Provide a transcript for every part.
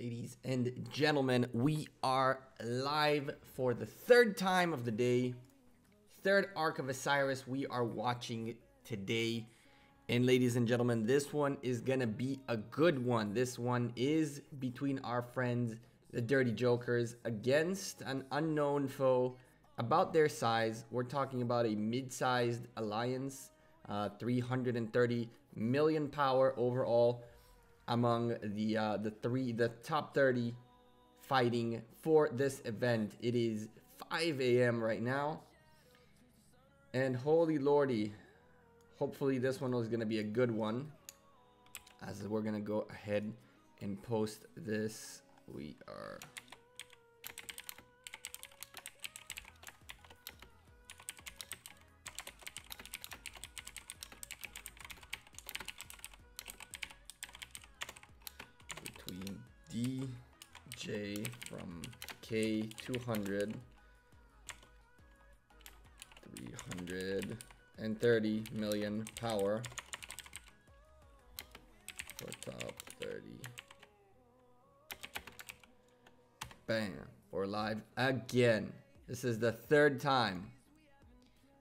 Ladies and gentlemen, we are live for the third time of the day. Third Ark of Osiris we are watching today. And ladies and gentlemen, this one is gonna be a good one. This one is between our friends, the Dirty Jokers, against an unknown foe about their size. We're talking about a mid-sized alliance, 330 million power overall among the top 30 fighting for this event. It is 5 a.m. right now, and holy lordy, hopefully this one was gonna be a good one, as we're gonna go ahead and post this. We are between DJ from K200, 330 million power for top 30. Bam, we're live again. This is the third time.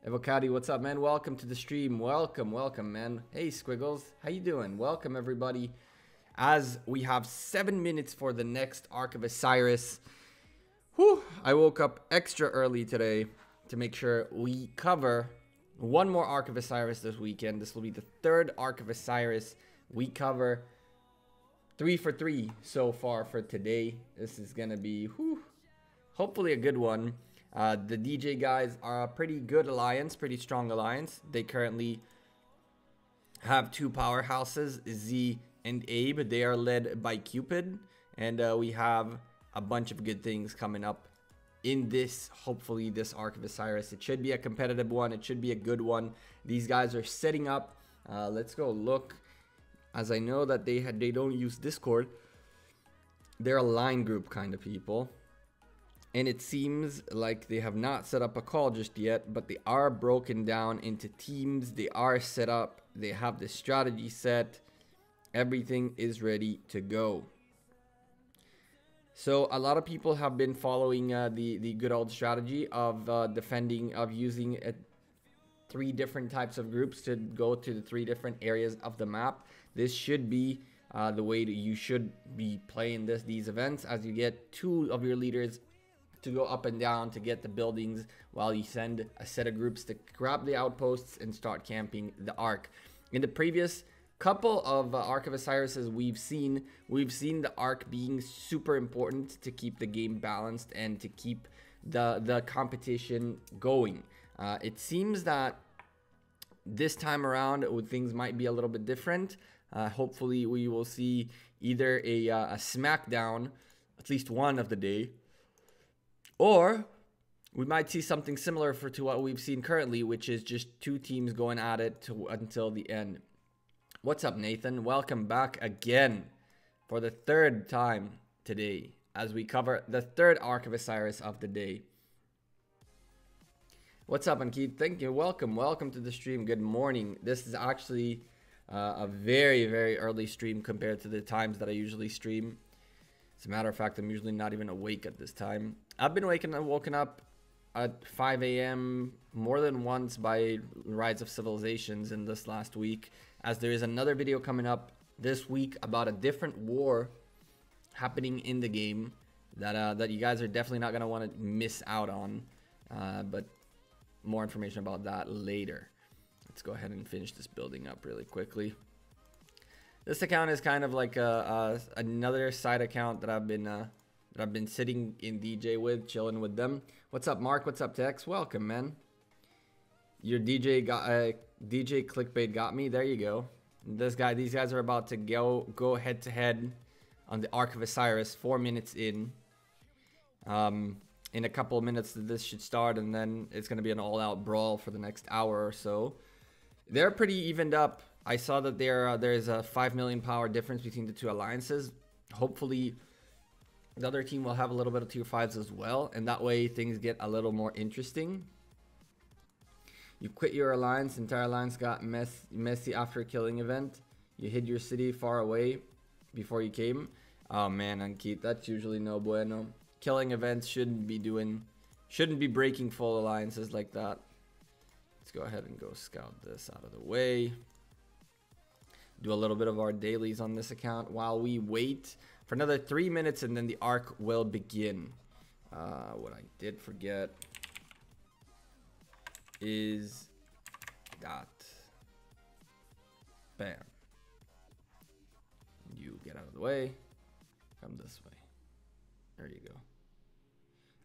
Evocati, what's up, man? Welcome to the stream. Welcome, man. Hey, Squiggles, how you doing? Welcome, everybody. As we have 7 minutes for the next Ark of Osiris. Whew, I woke up extra early today to make sure we cover one more Ark of Osiris this weekend. This will be the third Ark of Osiris we cover. 3 for 3 so far for today. This is gonna be hopefully a good one. The DJ guys are a pretty good alliance, pretty strong alliance. They currently have two powerhouses, Z and Abe. They are led by Cupid, and we have a bunch of good things coming up in this, hopefully this Ark of Osiris. It should be a competitive one. It should be a good one. These guys are setting up. Let's go look, as I know that they don't use Discord. They're a line group kind of people, and it seems like they have not set up a call just yet, but they are broken down into teams. They are set up. They have the strategy set. Everything is ready to go. So a lot of people have been following the good old strategy of using 3 different types of groups to go to the 3 different areas of the map. This should be the way that you should be playing these events, as you get 2 of your leaders to go up and down to get the buildings, while you send a set of groups to grab the outposts and start camping the Ark. In the previous couple of Ark of Osirises we've seen the Ark being super important to keep the game balanced and to keep the competition going. It seems that this time around things might be a little bit different. Hopefully we will see either a smackdown, at least one of the day, or we might see something similar to what we've seen currently, which is just 2 teams going at it until the end. What's up, Nathan? Welcome back again for the 3rd time today as we cover the 3rd Ark of Osiris of the day. What's up, Ankit? Thank you. Welcome to the stream. Good morning. This is actually a very, very early stream compared to the times that I usually stream. As a matter of fact, I'm usually not even awake at this time. I've been woken up at 5 a.m. more than once by Rise of Civilizations in this last week, as there is another video coming up this week about a different war happening in the game that you guys are definitely not going to want to miss out on. But more information about that later. Let's go ahead and finish this building up really quickly. This account is kind of like another side account that I've been sitting in DJ with, chilling with them. What's up, Mark? What's up, Tex? Welcome, man. Your DJ clickbait got me. There you go. These guys are about to go head to head on the Ark of Osiris. 4 minutes in. In a couple of minutes, this should start, and then it's going to be an all-out brawl for the next hour or so. They're pretty evened up. I saw that there's a 5 million power difference between the 2 alliances. Hopefully, the other team will have a little bit of tier 5s as well, and that way things get a little more interesting. You quit your alliance. Entire alliance got messy after a killing event. You hid your city far away before you came. Oh man, Ankit, that's usually no bueno. Killing events shouldn't be breaking full alliances like that. Let's go ahead and go scout this out of the way. Do a little bit of our dailies on this account while we wait for another 3 minutes, and then the arc will begin. What I did forget is that. Bam. You get out of the way. Come this way. There you go.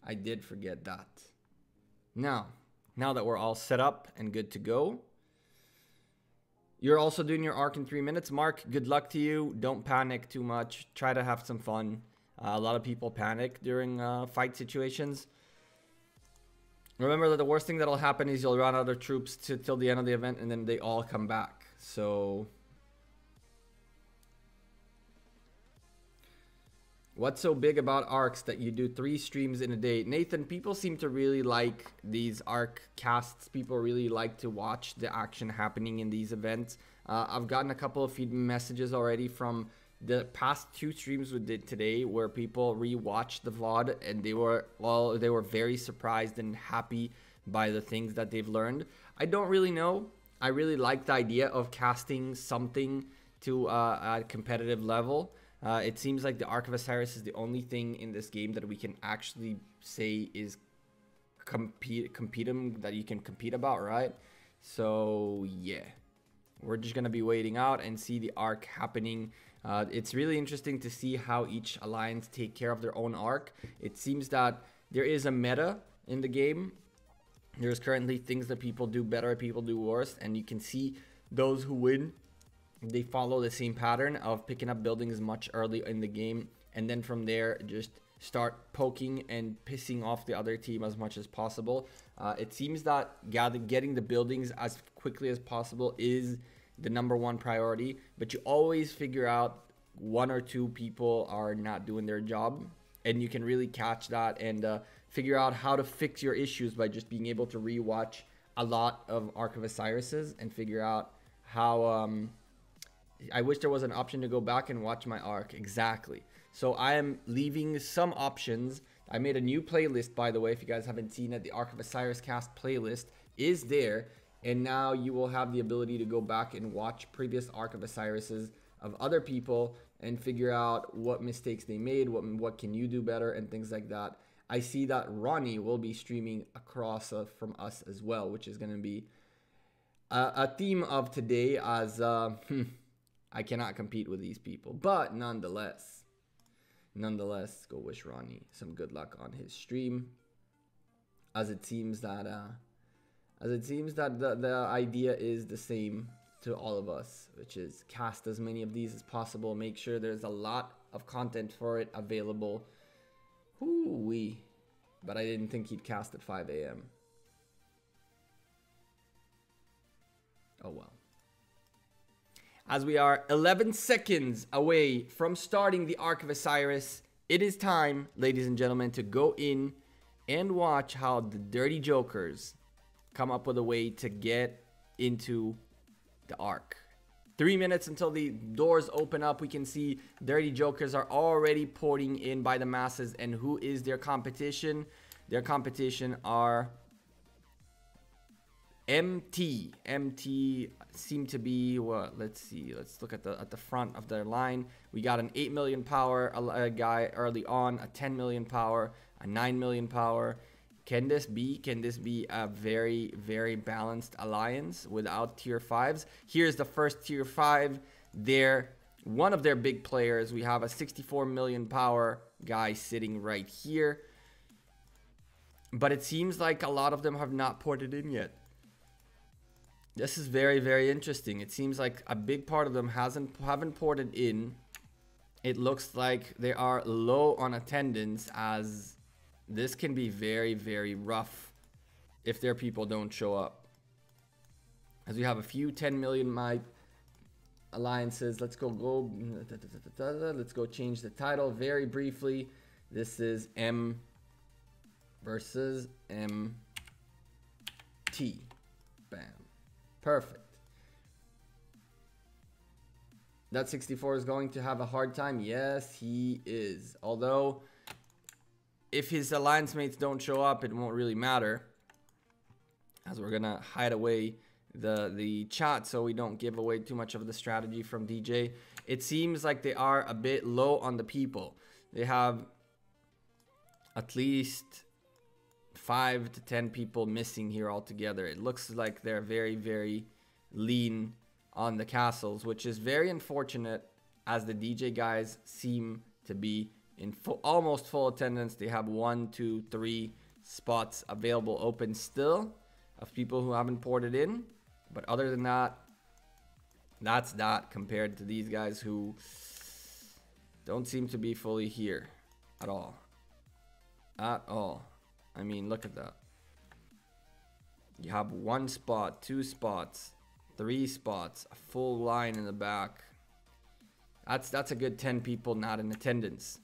I did forget that. Now that we're all set up and good to go, you're also doing your arc in 3 minutes. Mark, good luck to you. Don't panic too much. Try to have some fun. A lot of people panic during fight situations. Remember that the worst thing that'll happen is you'll run out of troops till the end of the event, and then they all come back. So what's so big about arcs that you do 3 streams in a day? Nathan, people seem to really like these arc casts. People really like to watch the action happening in these events. I've gotten a couple of feed messages already from the past 2 streams we did today where people rewatched the VOD, and they were very surprised and happy by the things that they've learned. I don't really know. I really like the idea of casting something to a competitive level. It seems like the Ark of Osiris is the only thing in this game that we can actually say is that you can compete about, right? So yeah, we're just gonna be waiting out and see the arc happening. It's really interesting to see how each alliance take care of their own arc. It seems that there is a meta in the game. There's currently things that people do better, people do worse, and you can see those who win, they follow the same pattern of picking up buildings much early in the game, and then from there just start poking and pissing off the other team as much as possible. It seems that getting the buildings as quickly as possible is the #1 priority, but you always figure out 1 or 2 people are not doing their job, and you can really catch that and figure out how to fix your issues by just being able to rewatch a lot of Ark of Osiris's and figure out how I wish there was an option to go back and watch my arc. Exactly. So I am leaving some options. I made a new playlist, by the way. If you guys haven't seen it, the Ark of Osiris cast playlist is there. And now you will have the ability to go back and watch previous Ark of Osiris's of other people and figure out what mistakes they made, what can you do better, and things like that. I see that Ronnie will be streaming across from us as well, which is going to be a theme of today, as I cannot compete with these people. But nonetheless, go wish Ronnie some good luck on his stream, as it seems that the idea is the same to all of us, which is cast as many of these as possible. Make sure there's a lot of content for it available. Hoo-wee. But I didn't think he'd cast at 5 a.m. Oh well. As we are 11 seconds away from starting the Ark of Osiris, it is time, ladies and gentlemen, to go in and watch how the Dirty Jokers come up with a way to get into the Ark. 3 minutes until the doors open up. We can see Dirty Jokers are already pouring in by the masses. And who is their competition? Their competition are MT. MT seem to be what? Let's see. Let's look at the front of their line. We got an 8 million power guy early on, a 10 million power, a 9 million power. Can this be a very, very balanced alliance without tier 5s? Here's the first tier 5. One of their big players. We have a 64 million power guy sitting right here. But it seems like a lot of them have not ported in yet. This is very, very interesting. It seems like a big part of them haven't ported in. It looks like they are low on attendance, as this can be very, very rough if their people don't show up. As we have a few 10 million my alliances. Let's go change the title very briefly. This is M versus MT. Bam. Perfect. that 64 is going to have a hard time. Yes, he is. Although, if his alliance mates don't show up, it won't really matter, as we're gonna hide away the chat so we don't give away too much of the strategy from DJ. It seems like they are a bit low on the people. They have at least 5 to 10 people missing here altogether. It looks like they're very, very lean on the castles, which is very unfortunate, as the DJ guys seem to be in almost full attendance. They have 1, 2, 3 spots available open still of people who haven't ported in. But other than that, that's that compared to these guys who don't seem to be fully here at all. At all. I mean, look at that. You have 1 spot, 2 spots, 3 spots, a full line in the back. That's a good 10 people not in attendance.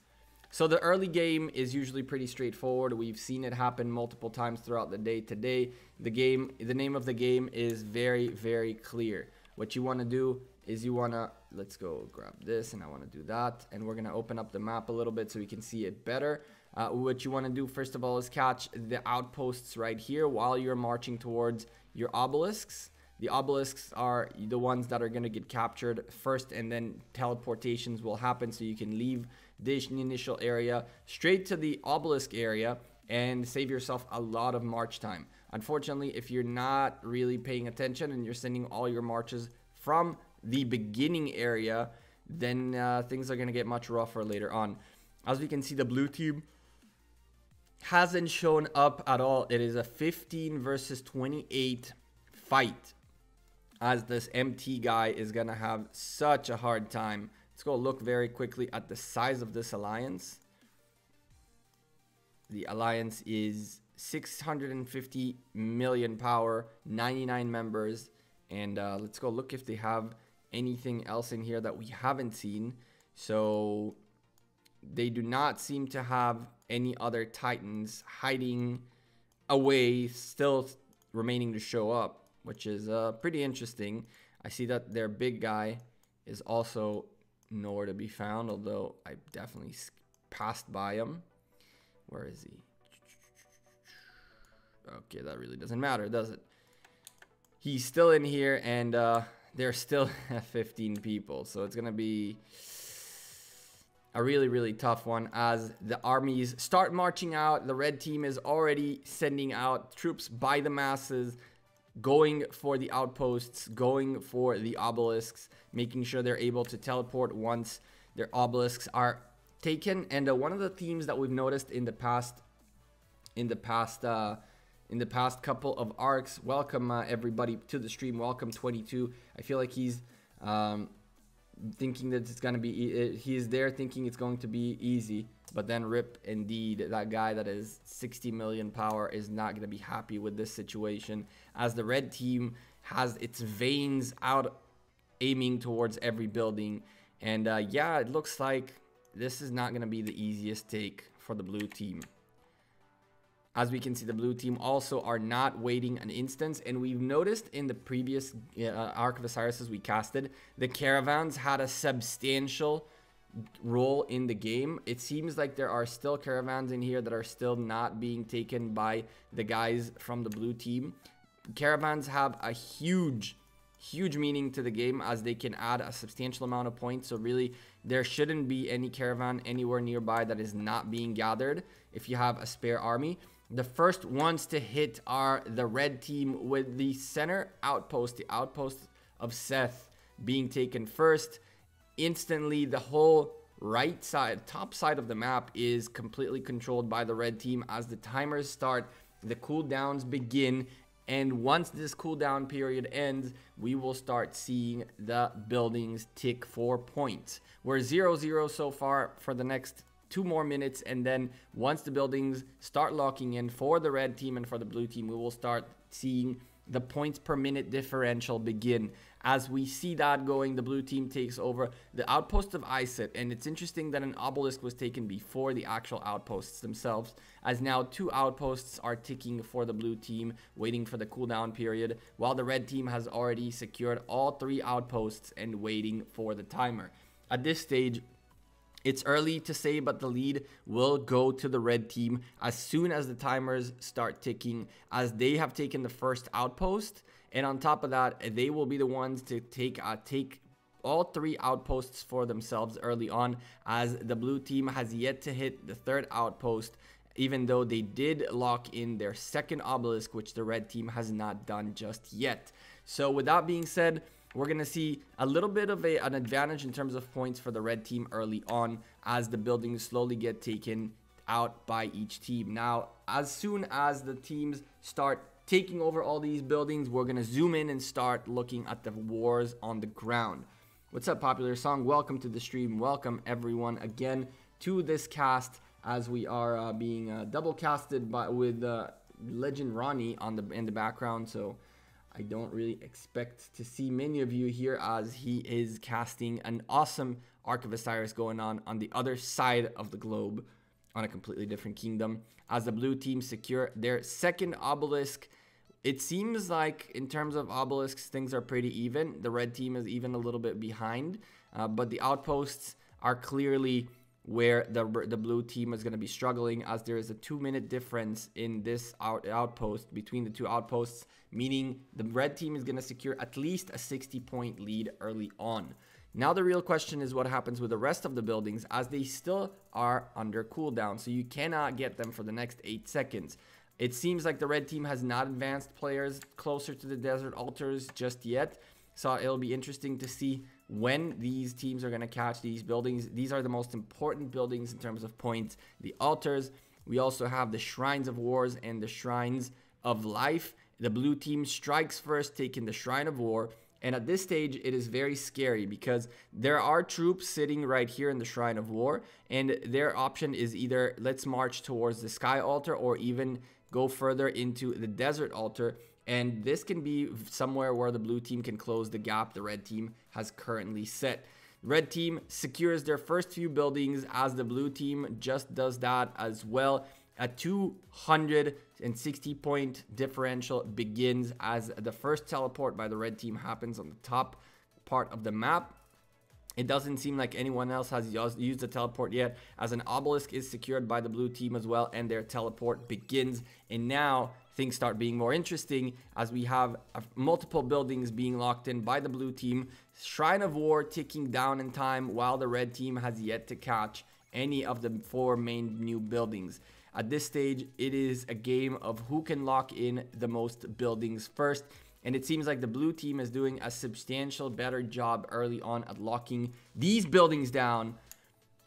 So the early game is usually pretty straightforward. We've seen it happen multiple times throughout the day. Today, the name of the game is very, very clear. What you want to do is you want to, let's go grab this, and I want to do that. And we're going to open up the map a little bit so we can see it better. What you want to do, first of all, is catch the outposts right here while you're marching towards your obelisks. The obelisks are the ones that are going to get captured first, and then teleportations will happen so you can leave this initial area straight to the obelisk area and save yourself a lot of march time. Unfortunately, if you're not really paying attention and you're sending all your marches from the beginning area, then things are going to get much rougher later on. As we can see, the blue team hasn't shown up at all. It is a 15 versus 28 fight, as this MT guy is gonna have such a hard time. Let's go look very quickly at the size of this alliance. The alliance is 650 million power, 99 members, and let's go look if they have anything else in here that we haven't seen. So they do not seem to have any other titans hiding away, still remaining to show up, which is pretty interesting. I see that their big guy is also nowhere to be found, although I definitely passed by him. Where is he? Okay, that really doesn't matter, does it? He's still in here, and they're still at 15 people, so it's gonna be a really, really tough one as the armies start marching out. The red team is already sending out troops by the masses, going for the outposts, going for the obelisks, making sure they're able to teleport once their obelisks are taken. And one of the themes that we've noticed in the past couple of arcs, welcome everybody to the stream, welcome 22. I feel like he's thinking that it's gonna be, he is there thinking it's going to be easy, but then rip indeed, that guy that is 60 million power is not gonna be happy with this situation, as the red team has its veins out aiming towards every building. And yeah, it looks like this is not gonna be the easiest take for the blue team. As we can see, the blue team also are not waiting an instance, and we've noticed in the previous Ark of Osiris we casted, the caravans had a substantial role in the game. It seems like there are still caravans in here that are still not being taken by the guys from the blue team. Caravans have a huge meaning to the game, as they can add a substantial amount of points. So really, there shouldn't be any caravan anywhere nearby that is not being gathered if you have a spare army. The first ones to hit are the red team with the center outpost, the outpost of Seth being taken first. Instantly, the whole right side, top side of the map is completely controlled by the red team. As the timers start, the cooldowns begin, and once this cooldown period ends, we will start seeing the buildings tick for points. We're 0-0 so far for the next 2 more minutes, and then once the buildings start locking in for the red team and for the blue team, we will start seeing the points per minute differential begin. As we see that going, the blue team takes over the outpost of Iset, and it's interesting that an obelisk was taken before the actual outposts themselves, as now 2 outposts are ticking for the blue team, waiting for the cooldown period, while the red team has already secured all 3 outposts and waiting for the timer. At this stage, it's early to say, but the lead will go to the red team as soon as the timers start ticking, as they have taken the first outpost. And on top of that, they will be the ones to take all 3 outposts for themselves early on, as the blue team has yet to hit the 3rd outpost, even though they did lock in their 2nd obelisk, which the red team has not done just yet. So with that being said, we're going to see a little bit of an advantage in terms of points for the red team early on, as the buildings slowly get taken out by each team. Now, as soon as the teams start taking over all these buildings, we're going to zoom in and start looking at the wars on the ground. What's up, Popular Song? Welcome to the stream. Welcome everyone again to this cast, as we are being double casted with Legend Ronnie in the background. So I don't really expect to see many of you here, as he is casting an awesome Ark of Osiris going on the other side of the globe, on a completely different kingdom, as the blue team secure their 2nd obelisk. It seems like in terms of obelisks, things are pretty even. The red team is even a little bit behind, but the outposts are clearly where the blue team is going to be struggling, as there is a 2-minute difference in this outpost between the 2 outposts, meaning the red team is going to secure at least a 60-point lead early on. Now the real question is what happens with the rest of the buildings, as they still are under cooldown, so you cannot get them for the next 8 seconds. It seems like the red team has not advanced players closer to the desert altars just yet, so it'll be interesting to see when these teams are going to catch these buildings. These are the most important buildings in terms of points. The altars, we also have the Shrines of Wars and the Shrines of Life. The blue team strikes first, taking the Shrine of War. And at this stage, it is very scary, because there are troops sitting right here in the Shrine of War, and their option is either let's march towards the Sky Altar, or even go further into the Desert Altar. And this can be somewhere where the blue team can close the gap the red team has currently set. Red team secures their first few buildings, as the blue team just does that as well. A 260 point differential begins as the first teleport by the red team happens on the top part of the map. It doesn't seem like anyone else has used the teleport yet, as an obelisk is secured by the blue team as well, and their teleport begins. And now things start being more interesting, as we have multiple buildings being locked in by the blue team. Shrine of War ticking down in time, while the red team has yet to catch any of the 4 main new buildings. At this stage, it is a game of who can lock in the most buildings first. And it seems like the blue team is doing a substantial better job early on at locking these buildings down.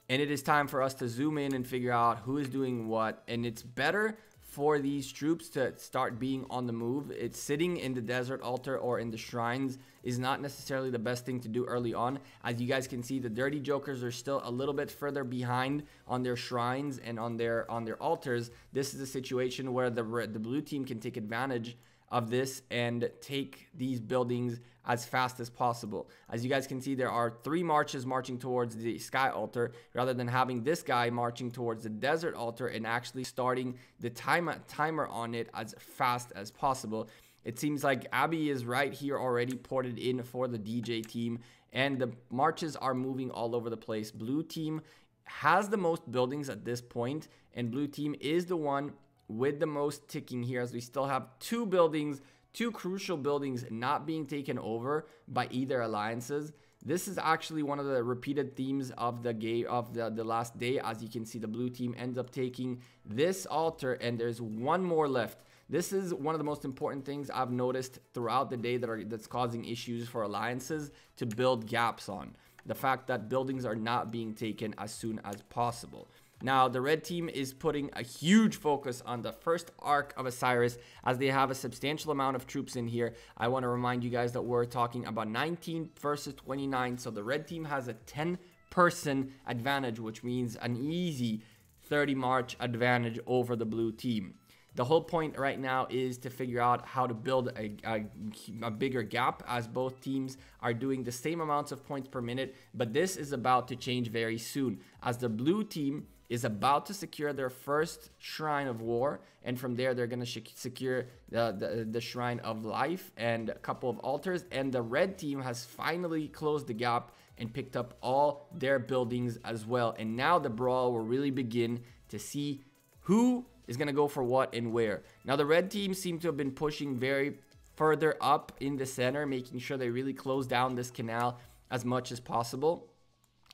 And it is time for us to zoom in and figure out who is doing what. And it's better for these troops to start being on the move. It's sitting in the Desert Altar or in the shrines is not necessarily the best thing to do early on. As you guys can see, the Dirty Jokers are still a little bit further behind on their shrines and on their altars. This is a situation where the blue team can take advantage of this and take these buildings as fast as possible. As you guys can see, there are 3 marches marching towards the Sky Altar, rather than having this guy marching towards the Desert Altar and actually starting the timer on it as fast as possible. It seems like Abby is right here already ported in for the DJ team, and the marches are moving all over the place. Blue team has the most buildings at this point, and blue team is the one with the most ticking here, as we still have 2 buildings, 2 crucial buildings not being taken over by either alliances. This is actually one of the repeated themes of the game of the last day. As you can see, the blue team ends up taking this altar, and there's 1 more left. This is one of the most important things I've noticed throughout the day that's causing issues for alliances to build gaps on. The fact that buildings are not being taken as soon as possible. Now, the red team is putting a huge focus on the first Ark of Osiris, as they have a substantial amount of troops in here. I want to remind you guys that we're talking about 19 versus 29. So the red team has a 10-person advantage, which means an easy 30 march advantage over the blue team. The whole point right now is to figure out how to build a bigger gap, as both teams are doing the same amounts of points per minute. But this is about to change very soon, as the blue team is about to secure their first Shrine of War, and from there they're going to secure the Shrine of Life and a couple of altars. And the red team has finally closed the gap and picked up all their buildings as well. And now the brawl will really begin to see who is going to go for what and where. Now the red team seem to have been pushing very further up in the center, making sure they really close down this canal as much as possible.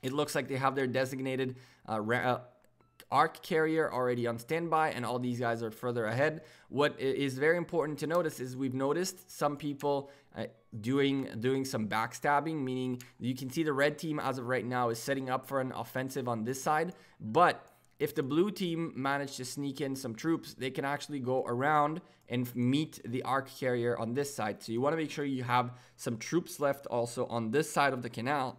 It looks like they have their designated Ark carrier already on standby, and all these guys are further ahead. What is very important to notice is we've noticed some people doing some backstabbing, meaning you can see the red team as of right now is setting up for an offensive on this side, but if the blue team managed to sneak in some troops, they can actually go around and meet the Ark carrier on this side. So you want to make sure you have some troops left also on this side of the canal,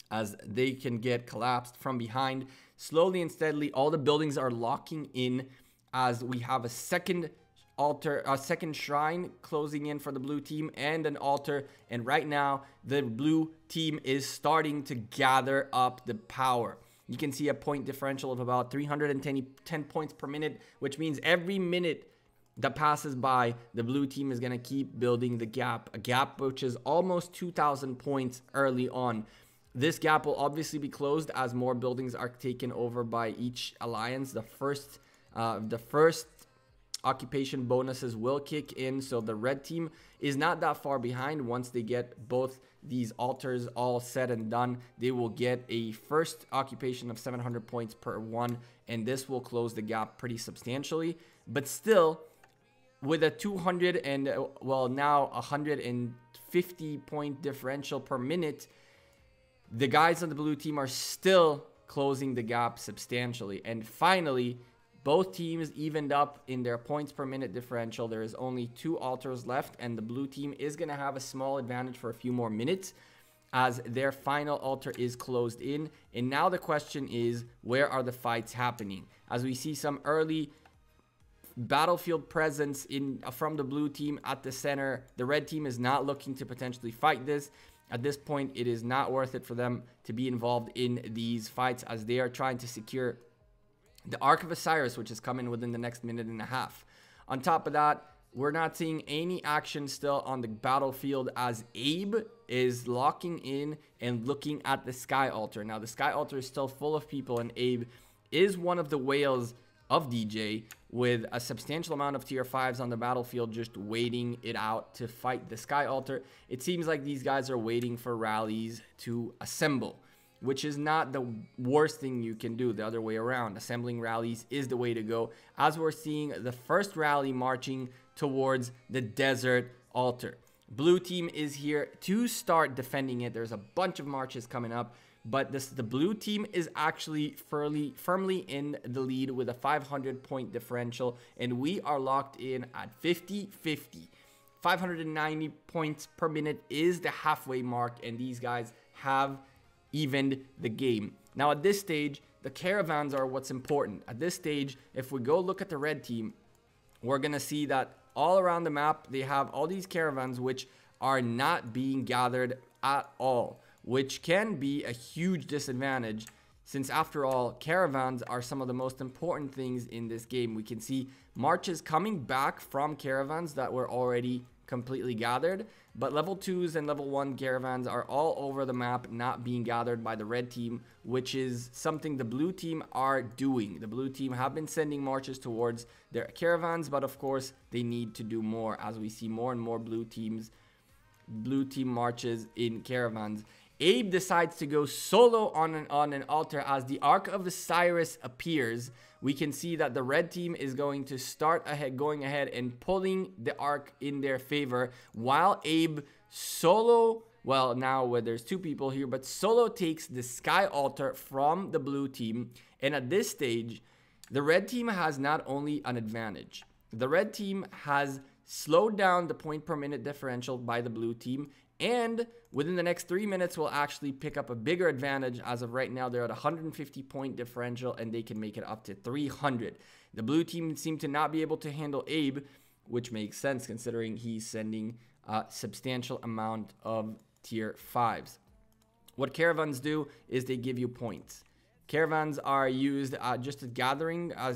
as they can get collapsed from behind. Slowly and steadily, all the buildings are locking in, as we have a second altar, a second shrine closing in for the blue team, and an altar. And right now, the blue team is starting to gather up the power. You can see a point differential of about 310 points per minute, which means every minute that passes by, the blue team is going to keep building the gap, a gap which is almost 2,000 points early on. This gap will obviously be closed as more buildings are taken over by each alliance. The first occupation bonuses will kick in, so the red team is not that far behind. Once they get both these altars all said and done, they will get a first occupation of 700 points per one, and this will close the gap pretty substantially. But still, with a 200 and well, now 150 point differential per minute, the guys on the blue team are still closing the gap substantially. And finally, both teams evened up in their points per minute differential. There is only 2 altars left, and the blue team is going to have a small advantage for a few more minutes as their final altar is closed in. And now the question is, where are the fights happening? As we see some early battlefield presence from the blue team at the center, the red team is not looking to potentially fight this. At this point, it is not worth it for them to be involved in these fights, as they are trying to secure the Ark of Osiris, which is coming within the next minute and a half. On top of that, we're not seeing any action still on the battlefield, as Abe is locking in and looking at the Sky Altar. Now, the Sky Altar is still full of people, and Abe is one of the whales of DJ, with a substantial amount of tier 5s on the battlefield just waiting it out to fight the Sky Altar. It seems like these guys are waiting for rallies to assemble, which is not the worst thing you can do. The other way around, assembling rallies is the way to go, as we're seeing the first rally marching towards the Desert Altar. Blue team is here to start defending it. There's a bunch of marches coming up, but the blue team is actually firmly in the lead with a 500 point differential, and we are locked in at 50-50. 590 points per minute is the halfway mark, and these guys have evened the game. Now at this stage, the caravans are what's important. At this stage, if we go look at the red team, we're gonna see that all around the map they have all these caravans which are not being gathered at all, which can be a huge disadvantage, since after all, caravans are some of the most important things in this game. We can see marches coming back from caravans that were already completely gathered, but level 2s and level 1 caravans are all over the map, not being gathered by the red team, which is something the blue team are doing. The blue team have been sending marches towards their caravans, but of course they need to do more, as we see more and more blue team marches in caravans. Abe decides to go solo on an altar as the Ark of Osiris appears. We can see that the red team is going to start going ahead and pulling the Ark in their favor, while Abe solo, well, now where there's 2 people here, but solo takes the Sky Altar from the blue team. And at this stage, the red team has not only an advantage, the red team has slowed down the point per minute differential by the blue team, And within the next 3 minutes, will actually pick up a bigger advantage. As of right now, they're at 150 point differential, and they can make it up to 300. The blue team seem to not be able to handle Abe, which makes sense considering he's sending a substantial amount of tier 5s. What caravans do is they give you points. Caravans are used just as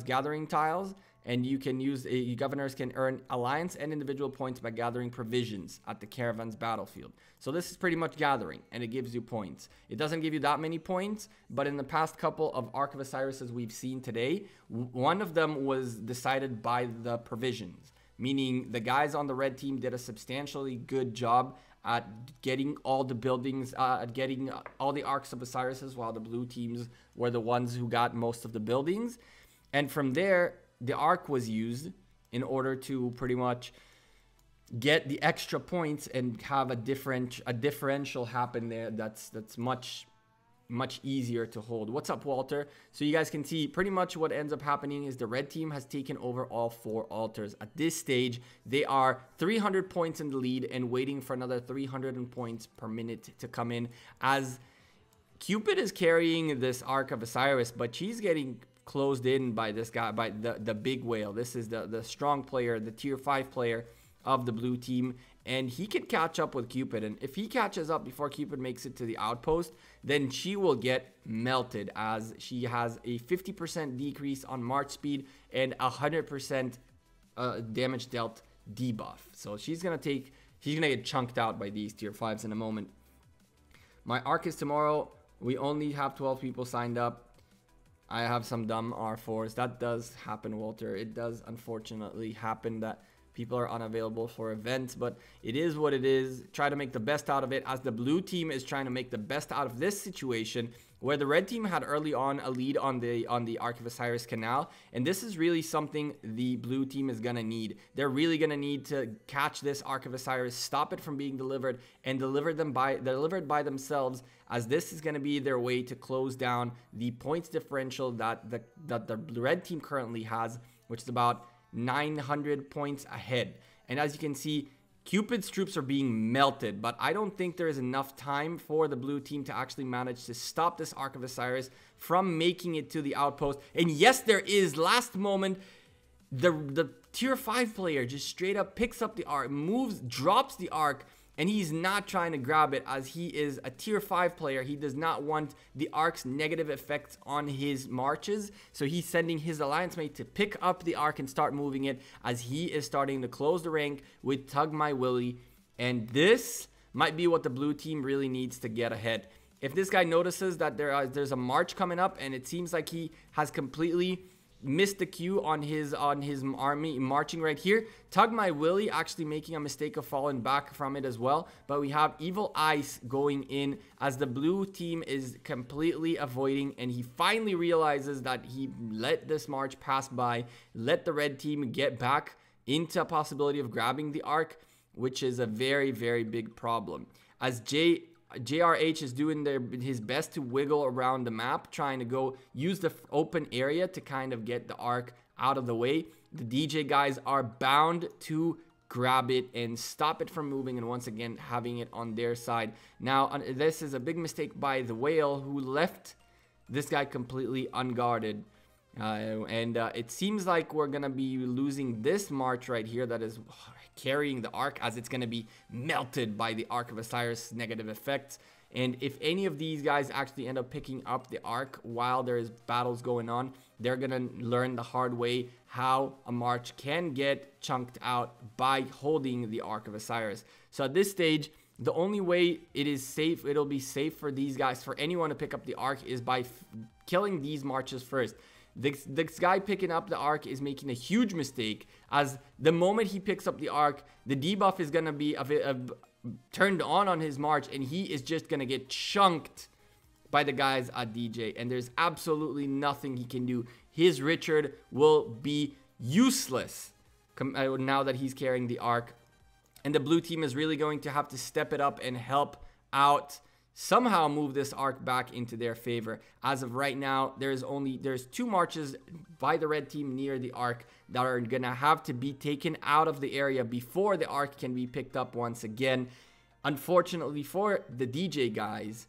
gathering tiles, and you can use governors can earn alliance and individual points by gathering provisions at the caravan's battlefield. So this is pretty much gathering, and it gives you points. It doesn't give you that many points, but in the past couple of Ark of Osiris we've seen today, one of them was decided by the provisions, meaning the guys on the red team did a substantially good job at getting all the buildings, at getting all the Arks of Osiris, while the blue teams were the ones who got most of the buildings. And from there, the Ark was used in order to pretty much get the extra points and have a differential happen there that's much easier to hold. What's up, Walter? So you guys can see pretty much what ends up happening is the red team has taken over all 4 altars. At this stage, they are 300 points in the lead and waiting for another 300 points per minute to come in, as Cupid is carrying this Ark of Osiris, but she's getting closed in by this guy, by the big whale. This is the strong player, the tier 5 player of the blue team, and he can catch up with Cupid. And if he catches up before Cupid makes it to the outpost, then she will get melted, as she has a 50% decrease on march speed and 100% damage dealt debuff. So she's gonna get chunked out by these tier 5s in a moment. My Ark is tomorrow. We only have 12 people signed up. I have some dumb R4s. That does happen, Walter. It does unfortunately happen that people are unavailable for events, but it is what it is. Try to make the best out of it, as the blue team is trying to make the best out of this situation, where the red team had early on a lead on the Ark of Osiris canal, and this is really something the blue team is gonna need. They're really gonna need to catch this Ark of Osiris, stop it from being delivered, and deliver it by themselves, as this is gonna be their way to close down the points differential that the red team currently has, which is about 900 points ahead. And as you can see, Cupid's troops are being melted, but I don't think there is enough time for the blue team to actually manage to stop this Ark of Osiris from making it to the outpost. And yes, there is. Last moment, the tier 5 player just straight up picks up the Ark, drops the Ark, and he's not trying to grab it, as he is a tier 5 player. He does not want the Ark's negative effects on his marches, so he's sending his alliance mate to pick up the Ark and start moving it, as he is starting to close the rank with Tug My Willie. And this might be what the blue team really needs to get ahead. If this guy notices that there's a march coming up, and it seems like he has completely missed the cue on his army marching right here, Tug My Willie actually making a mistake of falling back from it as well. But we have Evil Ice going in, as the blue team is completely avoiding, and he finally realizes that he let this march pass by, let the red team get back into a possibility of grabbing the Ark, which is a very, very big problem, as JRH is doing his best to wiggle around the map, trying to go use the open area to kind of get the Ark out of the way. The DJ guys are bound to grab it and stop it from moving, and once again having it on their side. Now, this is a big mistake by the whale, who left this guy completely unguarded. It seems like we're gonna be losing this march right here that is carrying the Ark, as it's gonna be melted by the Ark of Osiris negative effects. And if any of these guys actually end up picking up the Ark while there's battles going on, they're gonna learn the hard way how a march can get chunked out by holding the Ark of Osiris. So at this stage, the only way it'll be safe for these guys, for anyone to pick up the Ark, is by killing these marches first. This guy picking up the Ark is making a huge mistake, as the moment he picks up the Ark, the debuff is going to be turned on his march, and he is just going to get chunked by the guys at DJ, and there's absolutely nothing he can do. His Richard will be useless now that he's carrying the Ark, and the blue team is really going to have to step it up and help out, somehow move this Ark back into their favor. As of right now, there's 2 marches by the red team near the Ark that are gonna have to be taken out of the area before the Ark can be picked up once again. Unfortunately for the DJ guys,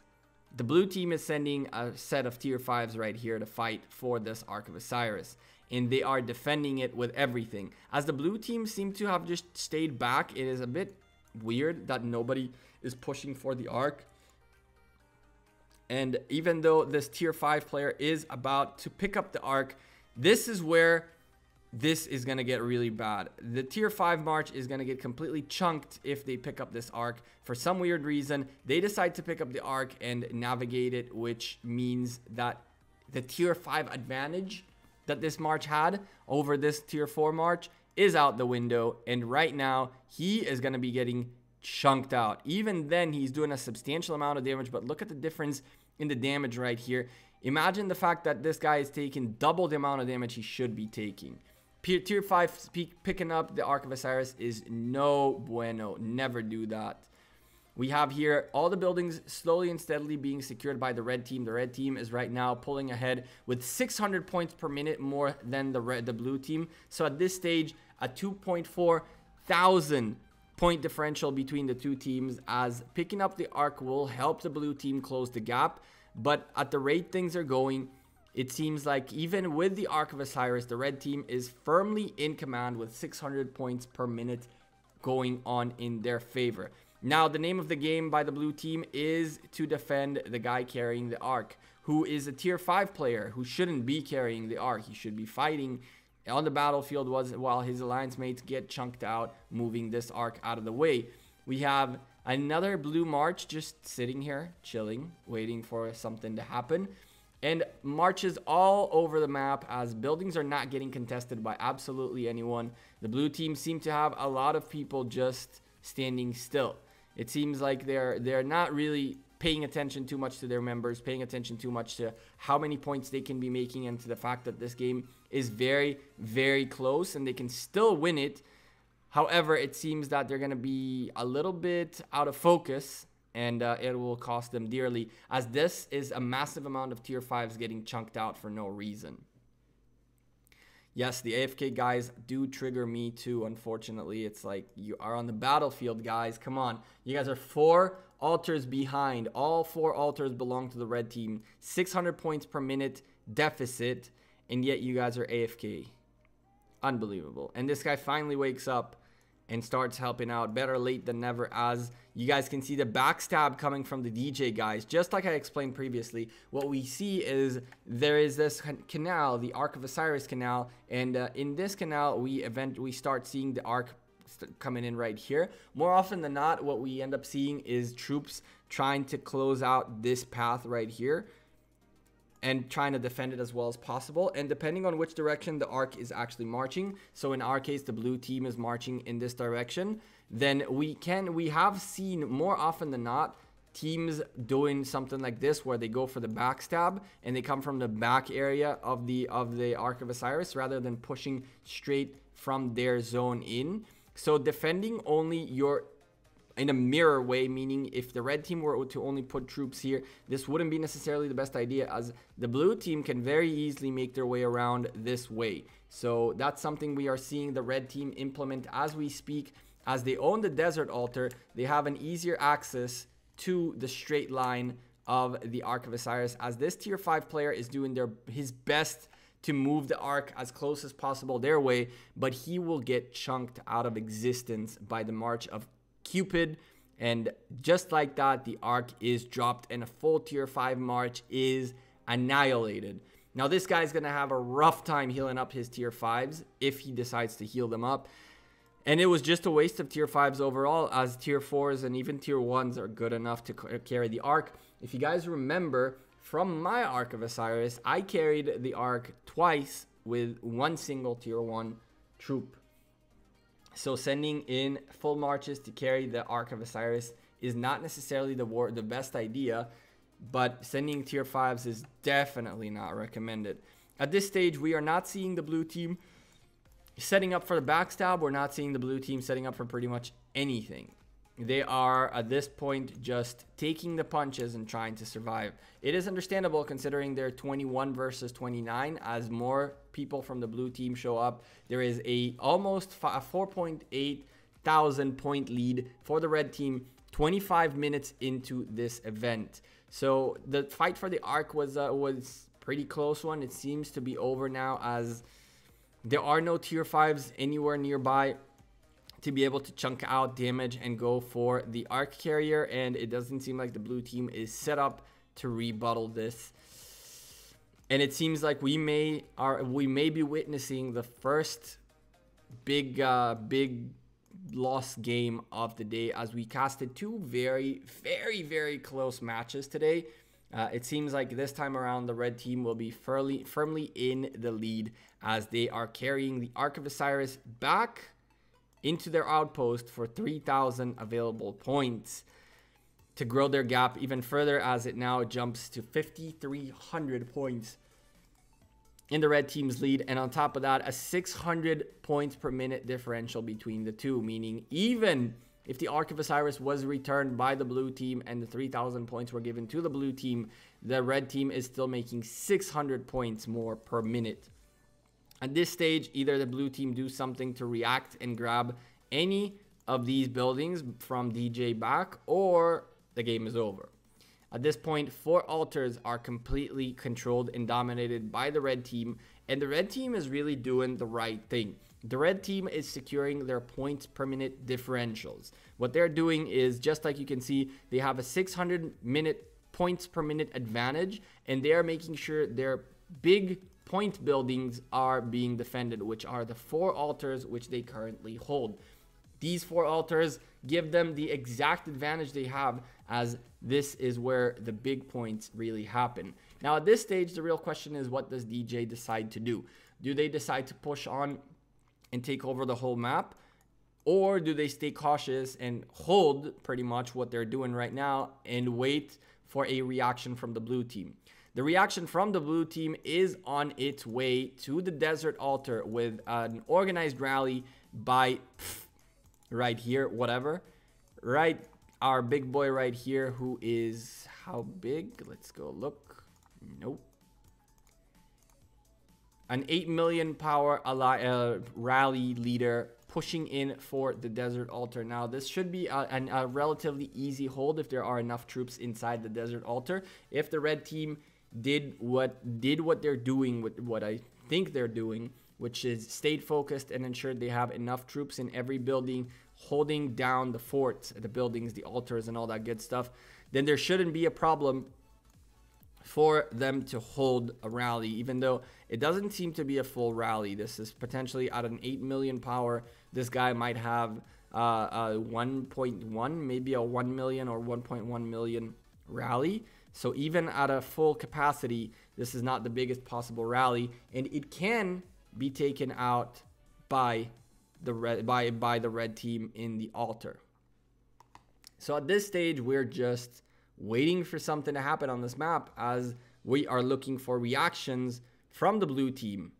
the blue team is sending a set of tier 5s right here to fight for this Ark of Osiris. And they are defending it with everything. As the blue team seem to have just stayed back, it is a bit weird that nobody is pushing for the Ark. And even though this tier 5 player is about to pick up the Ark, this is where this is going to get really bad. The tier 5 March is going to get completely chunked if they pick up this Ark. For some weird reason, they decide to pick up the Ark and navigate it, which means that the tier 5 advantage that this March had over this tier 4 March is out the window. And right now, he is going to be getting chunked out. Even then, he's doing a substantial amount of damage, but look at the difference in the damage right here. Imagine the fact that this guy is taking double the amount of damage he should be taking. Tier 5 picking up the Ark of Osiris is no bueno. Never do that. We have here all the buildings slowly and steadily being secured by the red team. The red team is right now pulling ahead with 600 points per minute more than the blue team. So at this stage, a 2.4 thousand point differential between the two teams, as picking up the Ark will help the blue team close the gap. But at the rate things are going, it seems like even with the Ark of Osiris, the red team is firmly in command with 600 points per minute going on in their favor. Now, the name of the game by the blue team is to defend the guy carrying the Ark, who is a tier 5 player who shouldn't be carrying the Ark. He should be fighting on the battlefield while his alliance mates get chunked out, moving this Ark out of the way. We have another blue March just sitting here, chilling, waiting for something to happen. And marches all over the map as buildings are not getting contested by absolutely anyone. The blue team seem to have a lot of people just standing still. It seems like they're not really paying attention too much to their members, paying attention too much to how many points they can be making, and to the fact that this game is very, very close and they can still win it. However, it seems that they're going to be a little bit out of focus, and it will cost them dearly, as this is a massive amount of tier 5s getting chunked out for no reason. Yes, the AFK guys do trigger me too, unfortunately. It's like, you are on the battlefield, guys. Come on. You guys are 4 altars behind. All 4 altars belong to the red team. 600 points per minute deficit, and yet you guys are AFK. Unbelievable. And this guy finally wakes up and starts helping out. Better late than never, as you guys can see the backstab coming from the DJ guys. Just like I explained previously, what we see is there is this canal, the Ark of Osiris canal, and in this canal we start seeing the Ark coming in right here. More often than not, what we end up seeing is troops trying to close out this path right here and trying to defend it as well as possible. And depending on which direction the Ark is actually marching, so in our case, the blue team is marching in this direction, then we have seen more often than not teams doing something like this, where they go for the backstab and they come from the back area of the Ark of Osiris rather than pushing straight from their zone in. So defending only in a mirror way, meaning if the red team were to only put troops here, this wouldn't be necessarily the best idea, as the blue team can very easily make their way around this way. So that's something we are seeing the red team implement as we speak. As they own the desert altar, they have an easier access to the straight line of the Ark of Osiris, as this tier 5 player is doing his best to move the Ark as close as possible their way, but he will get chunked out of existence by the march of Cupid. And just like that, the Ark is dropped and a full tier 5 March is annihilated. Now this guy's gonna have a rough time healing up his tier 5s if he decides to heal them up, and it was just a waste of tier 5s overall, as tier 4s and even tier 1s are good enough to carry the Ark. If you guys remember from my Ark of Osiris, I carried the Ark twice with one single tier 1 troop. So sending in full marches to carry the Ark of Osiris is not necessarily the best idea, but sending tier 5s is definitely not recommended. At this stage, we are not seeing the blue team setting up for the backstab. We're not seeing the blue team setting up for pretty much anything. They are, at this point, just taking the punches and trying to survive. It is understandable considering they're 21 versus 29. As more people from the blue team show up, there is almost a 4.8 thousand point lead for the red team, 25 minutes into this event. So the fight for the Ark was pretty close one. It seems to be over now, as there are no tier 5s anywhere nearby to be able to chunk out damage and go for the Ark carrier, and it doesn't seem like the blue team is set up to rebuttal this. And it seems like we may be witnessing the first big loss game of the day, as we casted two very close matches today. It seems like this time around the red team will be firmly in the lead, as they are carrying the Ark of Osiris back into their outpost for 3,000 available points to grow their gap even further, as it now jumps to 5,300 points in the red team's lead. And on top of that, a 600 points per minute differential between the two, meaning even if the Ark of Osiris was returned by the blue team and the 3,000 points were given to the blue team, the red team is still making 600 points more per minute. At this stage, either the blue team do something to react and grab any of these buildings from DJ back, or the game is over. At this point, 4 altars are completely controlled and dominated by the red team, and the red team is really doing the right thing. The red team is securing their points per minute differentials. What they're doing is, just like you can see, they have a 600 points per minute advantage, and they are making sure their big point buildings are being defended, which are the 4 altars which they currently hold. These 4 altars give them the exact advantage they have, as this is where the big points really happen. Now at this stage, the real question is, what does DJ decide to do? Do they decide to push on and take over the whole map, or do they stay cautious and hold pretty much what they're doing right now and wait for a reaction from the blue team? The reaction from the blue team is on its way to the desert altar with an organized rally by right here, right, our big boy right here, who is how big? Let's go look. Nope. An 8 million power rally leader pushing in for the desert altar. Now this should be a relatively easy hold if there are enough troops inside the desert altar. If the red team did what they're doing, with what I think they're doing, which is stayed focused and ensured they have enough troops in every building holding down the forts, the buildings, the altars, and all that good stuff, then there shouldn't be a problem for them to hold a rally, even though it doesn't seem to be a full rally. This is potentially at an 8 million power. This guy might have a 1.1, maybe a 1 million or 1.1 million rally. So even at a full capacity, this is not the biggest possible rally, and it can be taken out by the red team in the altar. So at this stage, we're just waiting for something to happen on this map, as we are looking for reactions from the blue team.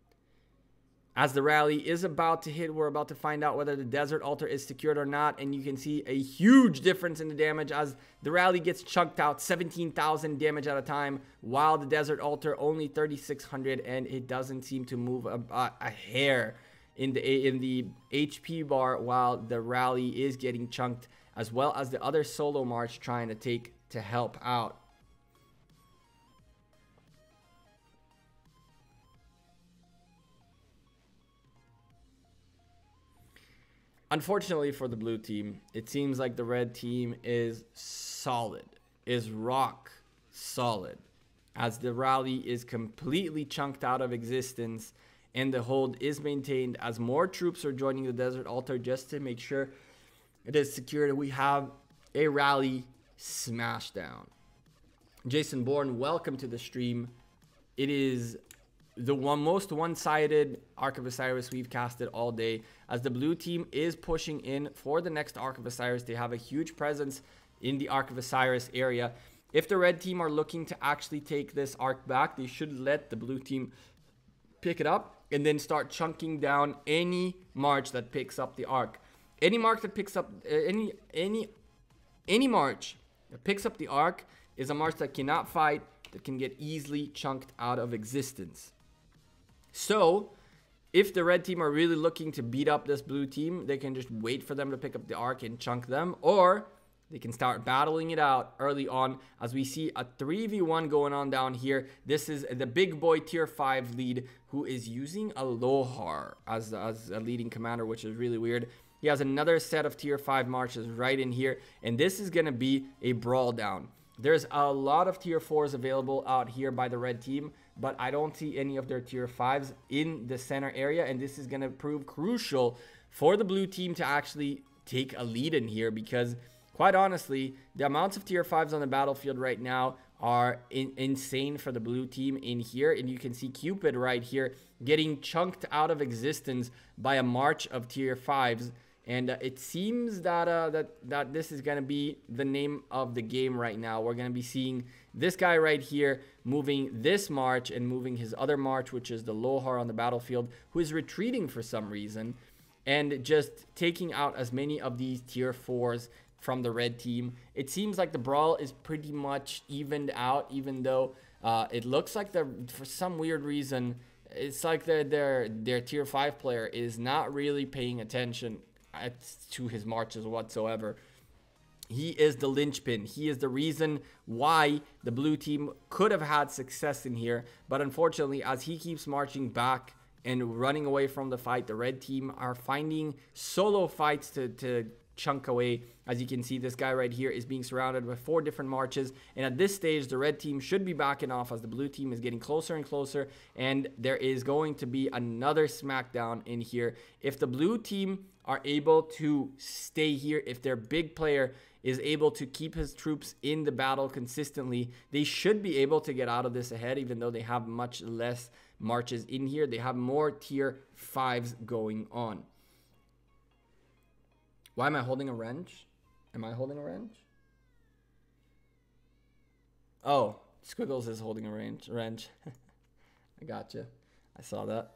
As the rally is about to hit, we're about to find out whether the desert altar is secured or not, and you can see a huge difference in the damage as the rally gets chunked out 17,000 damage at a time, while the desert altar only 3,600, and it doesn't seem to move a hair in the HP bar, while the rally is getting chunked, as well as the other solo march trying to take to help out. Unfortunately for the blue team, it seems like the red team is solid, is rock solid, as the rally is completely chunked out of existence, and the hold is maintained as more troops are joining the desert altar just to make sure it is secured. We have a rally smashdown. Jason Bourne, welcome to the stream. It is the most one-sided Ark of Osiris we've casted all day, as the blue team is pushing in for the next Ark of Osiris. They have a huge presence in the Ark of Osiris area. If the red team are looking to actually take this Ark back, they should let the blue team pick it up and then start chunking down any march that picks up the Ark. Any march that picks up any march that picks up the Ark is a march that cannot fight, that can get easily chunked out of existence. So if the red team are really looking to beat up this blue team, they can just wait for them to pick up the Ark and chunk them, or They can start battling it out early on as we see a 3v1 going on down here. This is the big boy tier 5 lead who is using a Lohar as a leading commander, which is really weird. He has another set of tier 5 marches right in here, and this is going to be a brawl down. There's a lot of tier 4s available out here by the red team, but I don't see any of their tier 5s in the center area, and this is going to prove crucial for the blue team to actually take a lead in here, because quite honestly, the amounts of tier 5s on the battlefield right now are insane for the blue team in here. And you can see Cupid right here getting chunked out of existence by a march of tier 5s. And it seems that that this is going to be the name of the game right now. We're going to be seeing this guy right here moving this march and moving his other march, which is the Lohar on the battlefield, who is retreating for some reason, and just taking out as many of these tier 4s from the red team. It seems like the brawl is pretty much evened out, even though it looks like for some weird reason, it's like their tier 5 player is not really paying attention to his marches whatsoever. He is the linchpin. He is the reason why the blue team could have had success in here, but unfortunately, as he keeps marching back and running away from the fight, the red team are finding solo fights to chunk away. As you can see, this guy right here is being surrounded with 4 different marches, and at this stage the red team should be backing off as the blue team is getting closer and closer, and there is going to be another smackdown in here. If the blue team are able to stay here, if their big player is able to keep his troops in the battle consistently, they should be able to get out of this ahead, even though they have much less marches in here. They have more tier 5s going on. Why am I holding a wrench? Am I holding a wrench? Oh, Squiggles is holding a wrench. I gotcha. I saw that.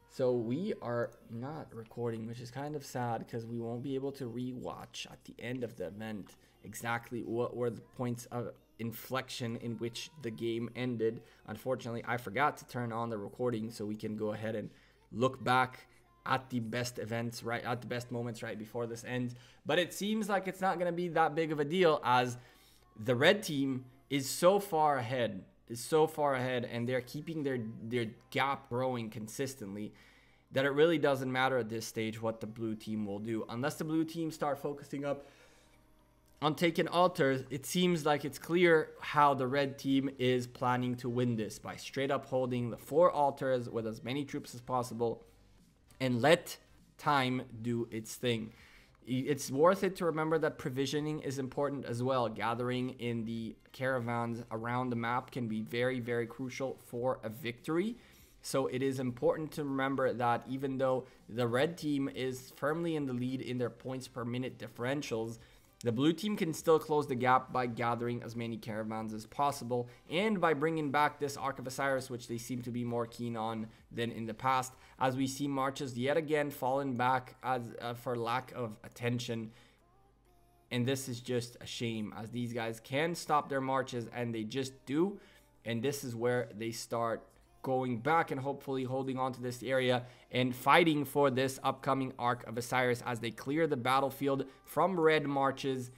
So we are not recording, which is kind of sad because we won't be able to rewatch at the end of the event exactly what were the points of inflection in which the game ended. Unfortunately, I forgot to turn on the recording so we can go ahead and look back at the best events, right, at the best moments right before this ends. But it seems like it's not going to be that big of a deal, as the red team is so far ahead, and they're keeping their gap growing consistently, that it really doesn't matter at this stage what the blue team will do. Unless the blue team start focusing up on taking altars, it seems like it's clear how the red team is planning to win this, by straight up holding the 4 altars with as many troops as possible and let time do its thing. It's worth it to remember that provisioning is important as well. Gathering in the caravans around the map can be very, very crucial for a victory. So it is important to remember that even though the red team is firmly in the lead in their points per minute differentials, the blue team can still close the gap by gathering as many caravans as possible, and by bringing back this Ark of Osiris, which they seem to be more keen on than in the past, as we see marches yet again fallen back as for lack of attention. And this is just a shame, as these guys can stop their marches, and they just do. And this is where they start going back and hopefully holding on to this area and fighting for this upcoming Ark of Osiris as they clear the battlefield from red marches.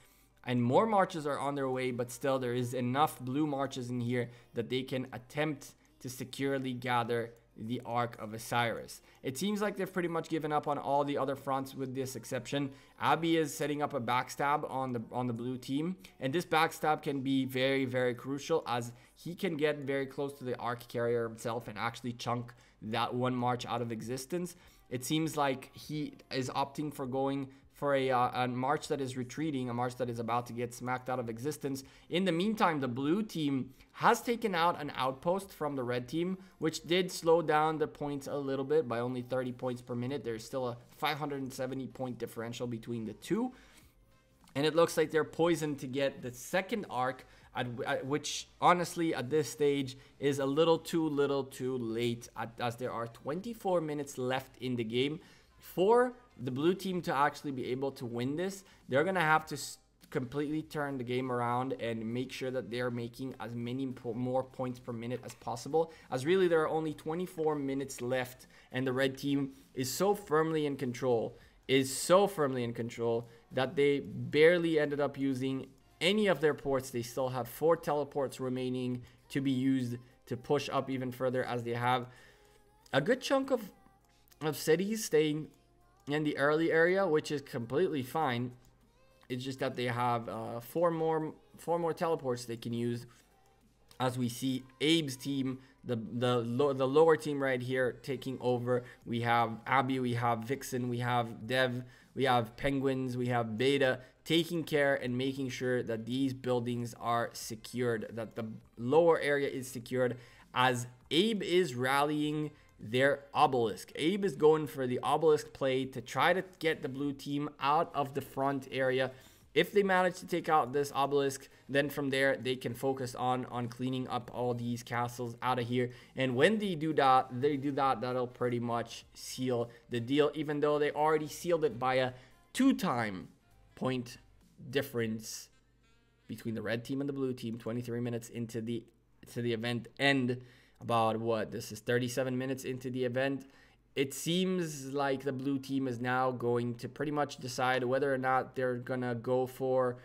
And more marches are on their way, but still there is enough blue marches in here that they can attempt to securely gather the Ark of Osiris. It seems like they've pretty much given up on all the other fronts with this exception. Abby is setting up a backstab on the blue team, and this backstab can be very, very crucial, as he can get very close to the Ark carrier himself and actually chunk that one march out of existence. It seems like he is opting for going for a march that is retreating, a march that is about to get smacked out of existence. In the meantime, the blue team has taken out an outpost from the red team, which did slow down the points a little bit by only 30 points per minute. There's still a 570 point differential between the two. And it looks like they're poisoned to get the second Ark, which honestly at this stage is a little too late, as there are 24 minutes left in the game. For the blue team to actually be able to win this, they're going to have to completely turn the game around and make sure that they're making as many more points per minute as possible, as really there are only 24 minutes left, and the red team is so firmly in control, that they barely ended up using any of their ports. They still have 4 teleports remaining to be used to push up even further, as they have a good chunk of cities staying in the early area, which is completely fine. It's just that they have 4 more teleports they can use. As we see Abe's team, the lower team right here taking over. We have Abby, we have Vixen, we have Dev, we have Penguins, we have Beta, taking care and making sure that these buildings are secured, that the lower area is secured, as Abe is rallying their obelisk. Abe is going for the obelisk play to try to get the blue team out of the front area. If they manage to take out this obelisk, then from there they can focus on cleaning up all these castles out of here. And when they do that, that'll pretty much seal the deal, even though they already sealed it by a 2-time point difference between the red team and the blue team. 23 minutes into the event end. About what, this is 37 minutes into the event. It seems like the blue team is now going to pretty much decide whether or not they're gonna go for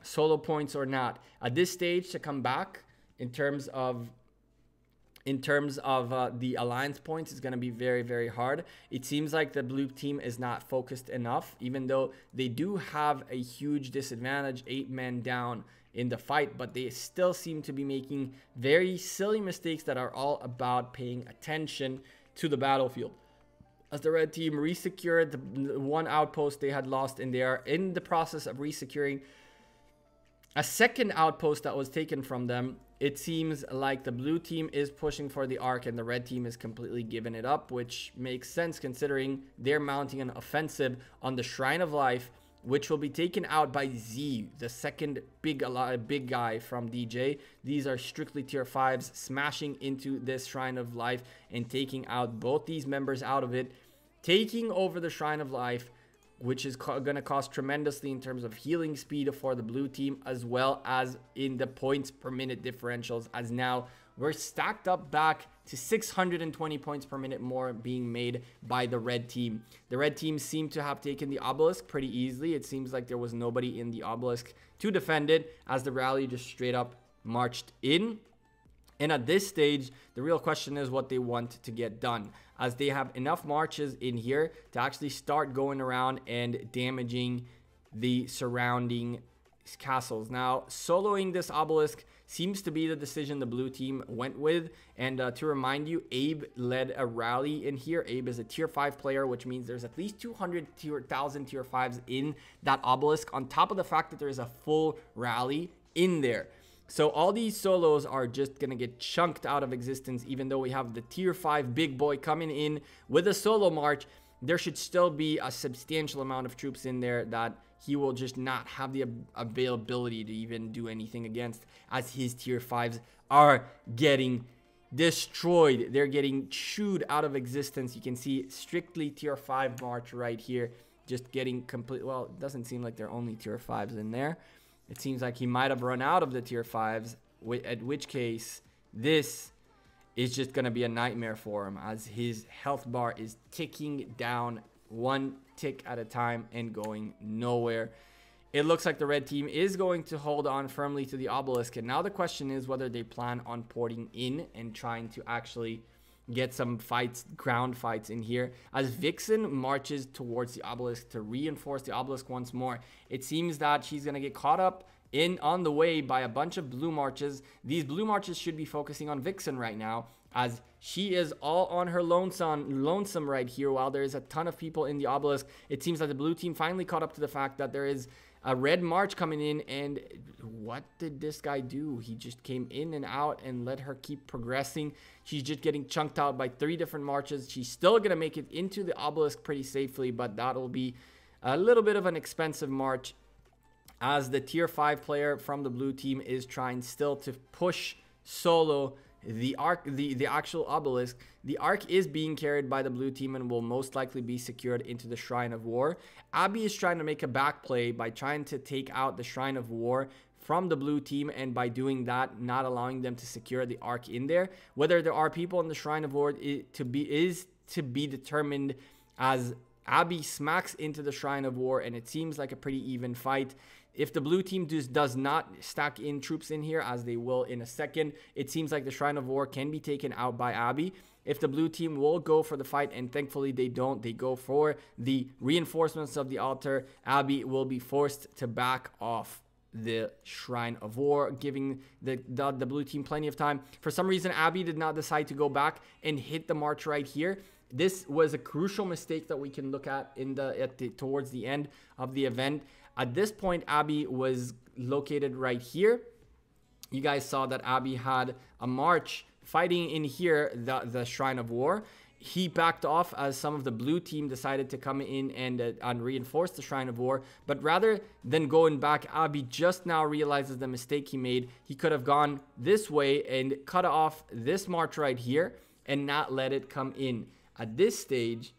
solo points or not. At this stage, to come back in terms of the alliance points is going to be very, very hard. It seems like the blue team is not focused enough, even though they do have a huge disadvantage, 8 men down in the fight, but they still seem to be making very silly mistakes that are all about paying attention to the battlefield. As the red team resecured the 1 outpost they had lost, and they are in the process of resecuring a 2nd outpost that was taken from them. It seems like the blue team is pushing for the Ark and the red team is completely giving it up, which makes sense considering they're mounting an offensive on the Shrine of Life, which will be taken out by Z, the 2nd big guy from DJ. These are strictly tier 5s, smashing into this Shrine of Life and taking out both these members out of it, taking over the Shrine of Life, which is going to cost tremendously in terms of healing speed for the blue team, as well as in the points per minute differentials, as now we're stacked up back to 620 points per minute more being made by the red team. The red team seemed to have taken the obelisk pretty easily. It seems like there was nobody in the obelisk to defend it, as the rally just straight up marched in. And at this stage, the real question is what they want to get done, as they have enough marches in here to actually start going around and damaging the surrounding castles. Now, soloing this obelisk seems to be the decision the blue team went with. And to remind you, Abe led a rally in here. Abe is a tier 5 player, which means there's at least 200,000 tier 5s in that obelisk, on top of the fact that there is a full rally in there. So all these solos are just going to get chunked out of existence. Even though we have the tier 5 big boy coming in with a solo march, there should still be a substantial amount of troops in there that he will just not have the availability to even do anything against, as his tier 5s are getting destroyed. They're getting chewed out of existence. You can see strictly tier 5 march right here, just getting complete. Well, it doesn't seem like there are only tier 5s in there. It seems like he might have run out of the tier 5s, at which case this is just going to be a nightmare for him, as his health bar is ticking down 1 tick at a time and going nowhere. It looks like the red team is going to hold on firmly to the obelisk, and now the question is whether they plan on porting in and trying to actually get some fights, ground fights in here, as Vixen marches towards the obelisk to reinforce the obelisk once more. It seems that she's going to get caught up on the way by a bunch of blue marches. These blue marches should be focusing on Vixen right now, as she is all on her lonesome right here, while there is a ton of people in the obelisk. It seems that the blue team finally caught up to the fact that there is a red march coming in, and what did this guy do? He just came in and out and let her keep progressing. She's just getting chunked out by 3 different marches. She's still going to make it into the obelisk pretty safely, but that'll be a little bit of an expensive march, as the tier 5 player from the blue team is trying still to push solo the Ark, the actual obelisk. The Ark is being carried by the blue team and will most likely be secured into the Shrine of War. Abby is trying to make a back play by trying to take out the Shrine of War from the blue team, and by doing that, not allowing them to secure the Ark in there. Whether there are people in the Shrine of War is to be determined, as Abby smacks into the Shrine of War, and it seems like a pretty even fight. If the blue team does not stack in troops in here, as they will in a second, it seems like the Shrine of War can be taken out by Abby. If the blue team will go for the fight, and thankfully they don't, they go for the reinforcements of the altar, Abby will be forced to back off the Shrine of War, giving the blue team plenty of time. For some reason, Abby did not decide to go back and hit the march right here. This was a crucial mistake that we can look at towards the end of the event. At this point, Abby was located right here. You guys saw that Abby had a march fighting in here, the Shrine of War. He backed off as some of the blue team decided to come in and reinforce the Shrine of War. But rather than going back, Abby just now realizes the mistake he made. He could have gone this way and cut off this march right here and not let it come in. At this stage,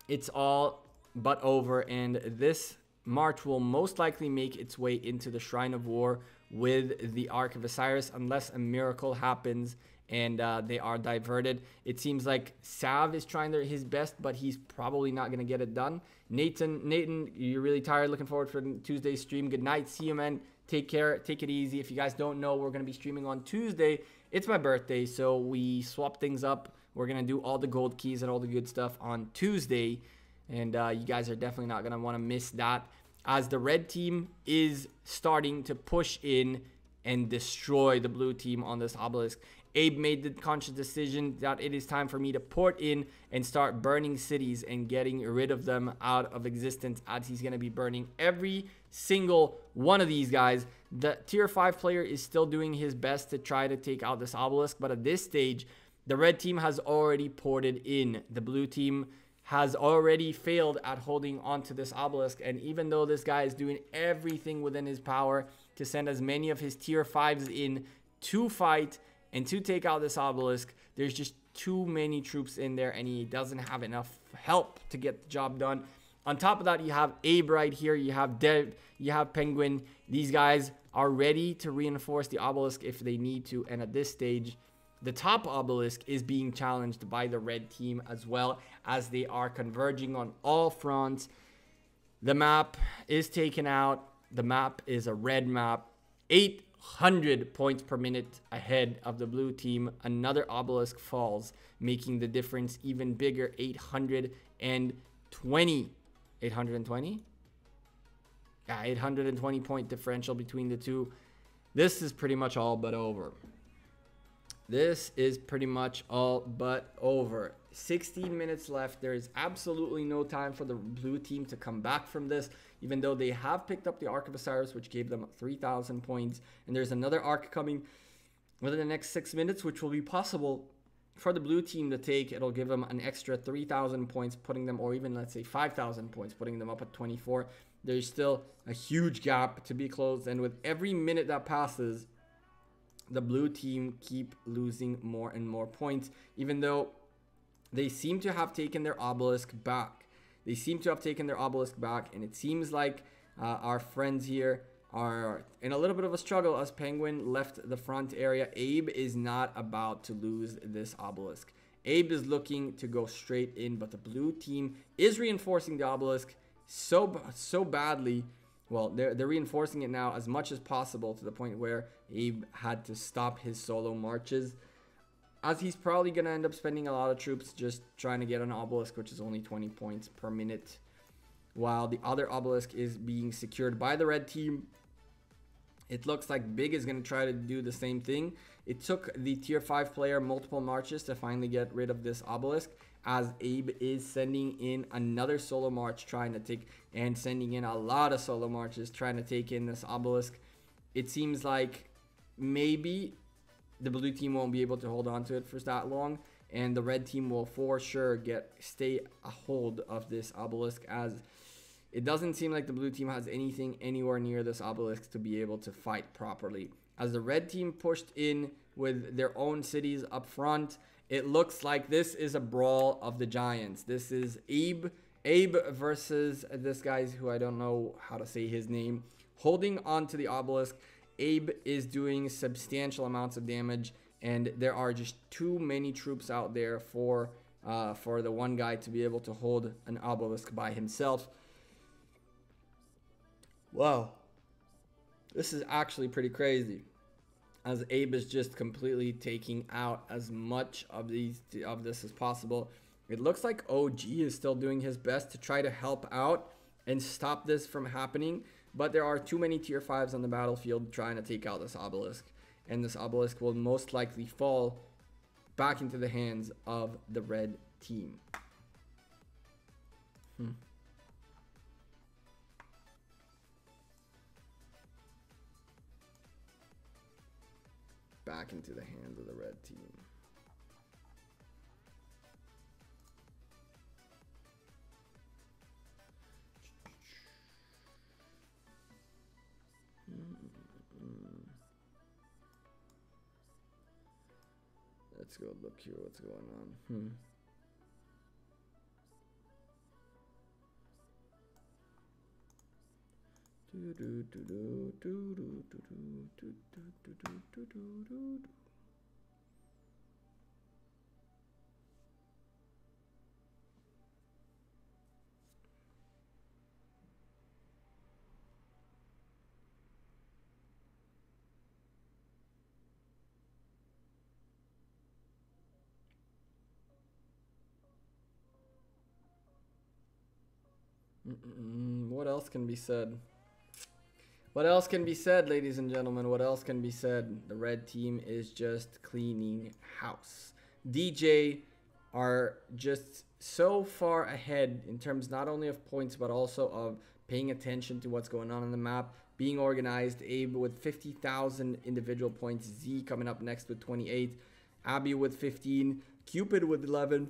it's all but over, and this march will most likely make its way into the Shrine of War with the Ark of Osiris, unless a miracle happens and they are diverted. It seems like Sav is trying his best, but he's probably not going to get it done. Nathan, you're really tired. Looking forward for Tuesday's stream. Good night. See you, man. Take care. Take it easy. If you guys don't know, we're going to be streaming on Tuesday. It's my birthday, so we swap things up. We're going to do all the gold keys and all the good stuff on Tuesday, and you guys are definitely not going to want to miss that, as the red team is starting to push in and destroy the blue team on this obelisk. Abe made the conscious decision that it is time for me to port in and start burning cities and getting rid of them out of existence, as he's going to be burning every single one of these guys. The tier 5 player is still doing his best to try to take out this obelisk, but at this stage, the red team has already ported in. The blue team has already failed at holding onto this obelisk, and even though this guy is doing everything within his power to send as many of his tier 5s in to fight and to take out this obelisk, there's just too many troops in there, and he doesn't have enough help to get the job done. On top of that, you have Abe right here, you have Dev, you have Penguin. These guys are ready to reinforce the obelisk if they need to, and at this stage, the top obelisk is being challenged by the red team as well, as they are converging on all fronts. The map is taken out. The map is a red map. 800 points per minute ahead of the blue team. Another obelisk falls, making the difference even bigger. 820. 820? Yeah, 820 point differential between the two. This is pretty much all but over. This is pretty much all but over. 16 minutes left. There is absolutely no time for the blue team to come back from this, even though they have picked up the Ark of Osiris, which gave them 3,000 points. And there's another Ark coming within the next 6 minutes, which will be possible for the blue team to take. It'll give them an extra 3,000 points, putting them, or even let's say 5,000 points, putting them up at 24. There's still a huge gap to be closed. And with every minute that passes, the blue team keep losing more and more points, even though they seem to have taken their obelisk back. They seem to have taken their obelisk back, and it seems like our friends here are in a little bit of a struggle as Penguin left the front area. Abe is not about to lose this obelisk. Abe is looking to go straight in, but the blue team is reinforcing the obelisk so badly. Well, they're reinforcing it now as much as possible, to the point where Abe had to stop his solo marches, as he's probably going to end up spending a lot of troops just trying to get an obelisk, which is only 20 points per minute, while the other obelisk is being secured by the red team. It looks like Big is going to try to do the same thing. It took the tier 5 player multiple marches to finally get rid of this obelisk, as Abe is sending in another solo march, trying to take, and sending in a lot of solo marches trying to take in this obelisk. It seems like maybe the blue team won't be able to hold on to it for that long, and the red team will for sure stay a hold of this obelisk, as it doesn't seem like the blue team has anything anywhere near this obelisk to be able to fight properly. As the red team pushed in with their own cities up front, it looks like this is a brawl of the giants. This is Abe versus this guy who I don't know how to say his name, holding on to the obelisk. Abe is doing substantial amounts of damage, and there are just too many troops out there for for the one guy to be able to hold an obelisk by himself. Wow. This is actually pretty crazy, as Abe is just completely taking out as much of this as possible. It looks like OG is still doing his best to try to help out and stop this from happening, but there are too many tier 5s on the battlefield trying to take out this obelisk, and this obelisk will most likely fall back into the hands of the red team. Back into the hands of the red team. Let's go look here what's going on. What else can be said? What else can be said, ladies and gentlemen? What else can be said? The red team is just cleaning house. DJ are just so far ahead in terms not only of points, but also of paying attention to what's going on the map, being organized. Abe with 50,000 individual points. Z coming up next with 28. Abby with 15. Cupid with 11.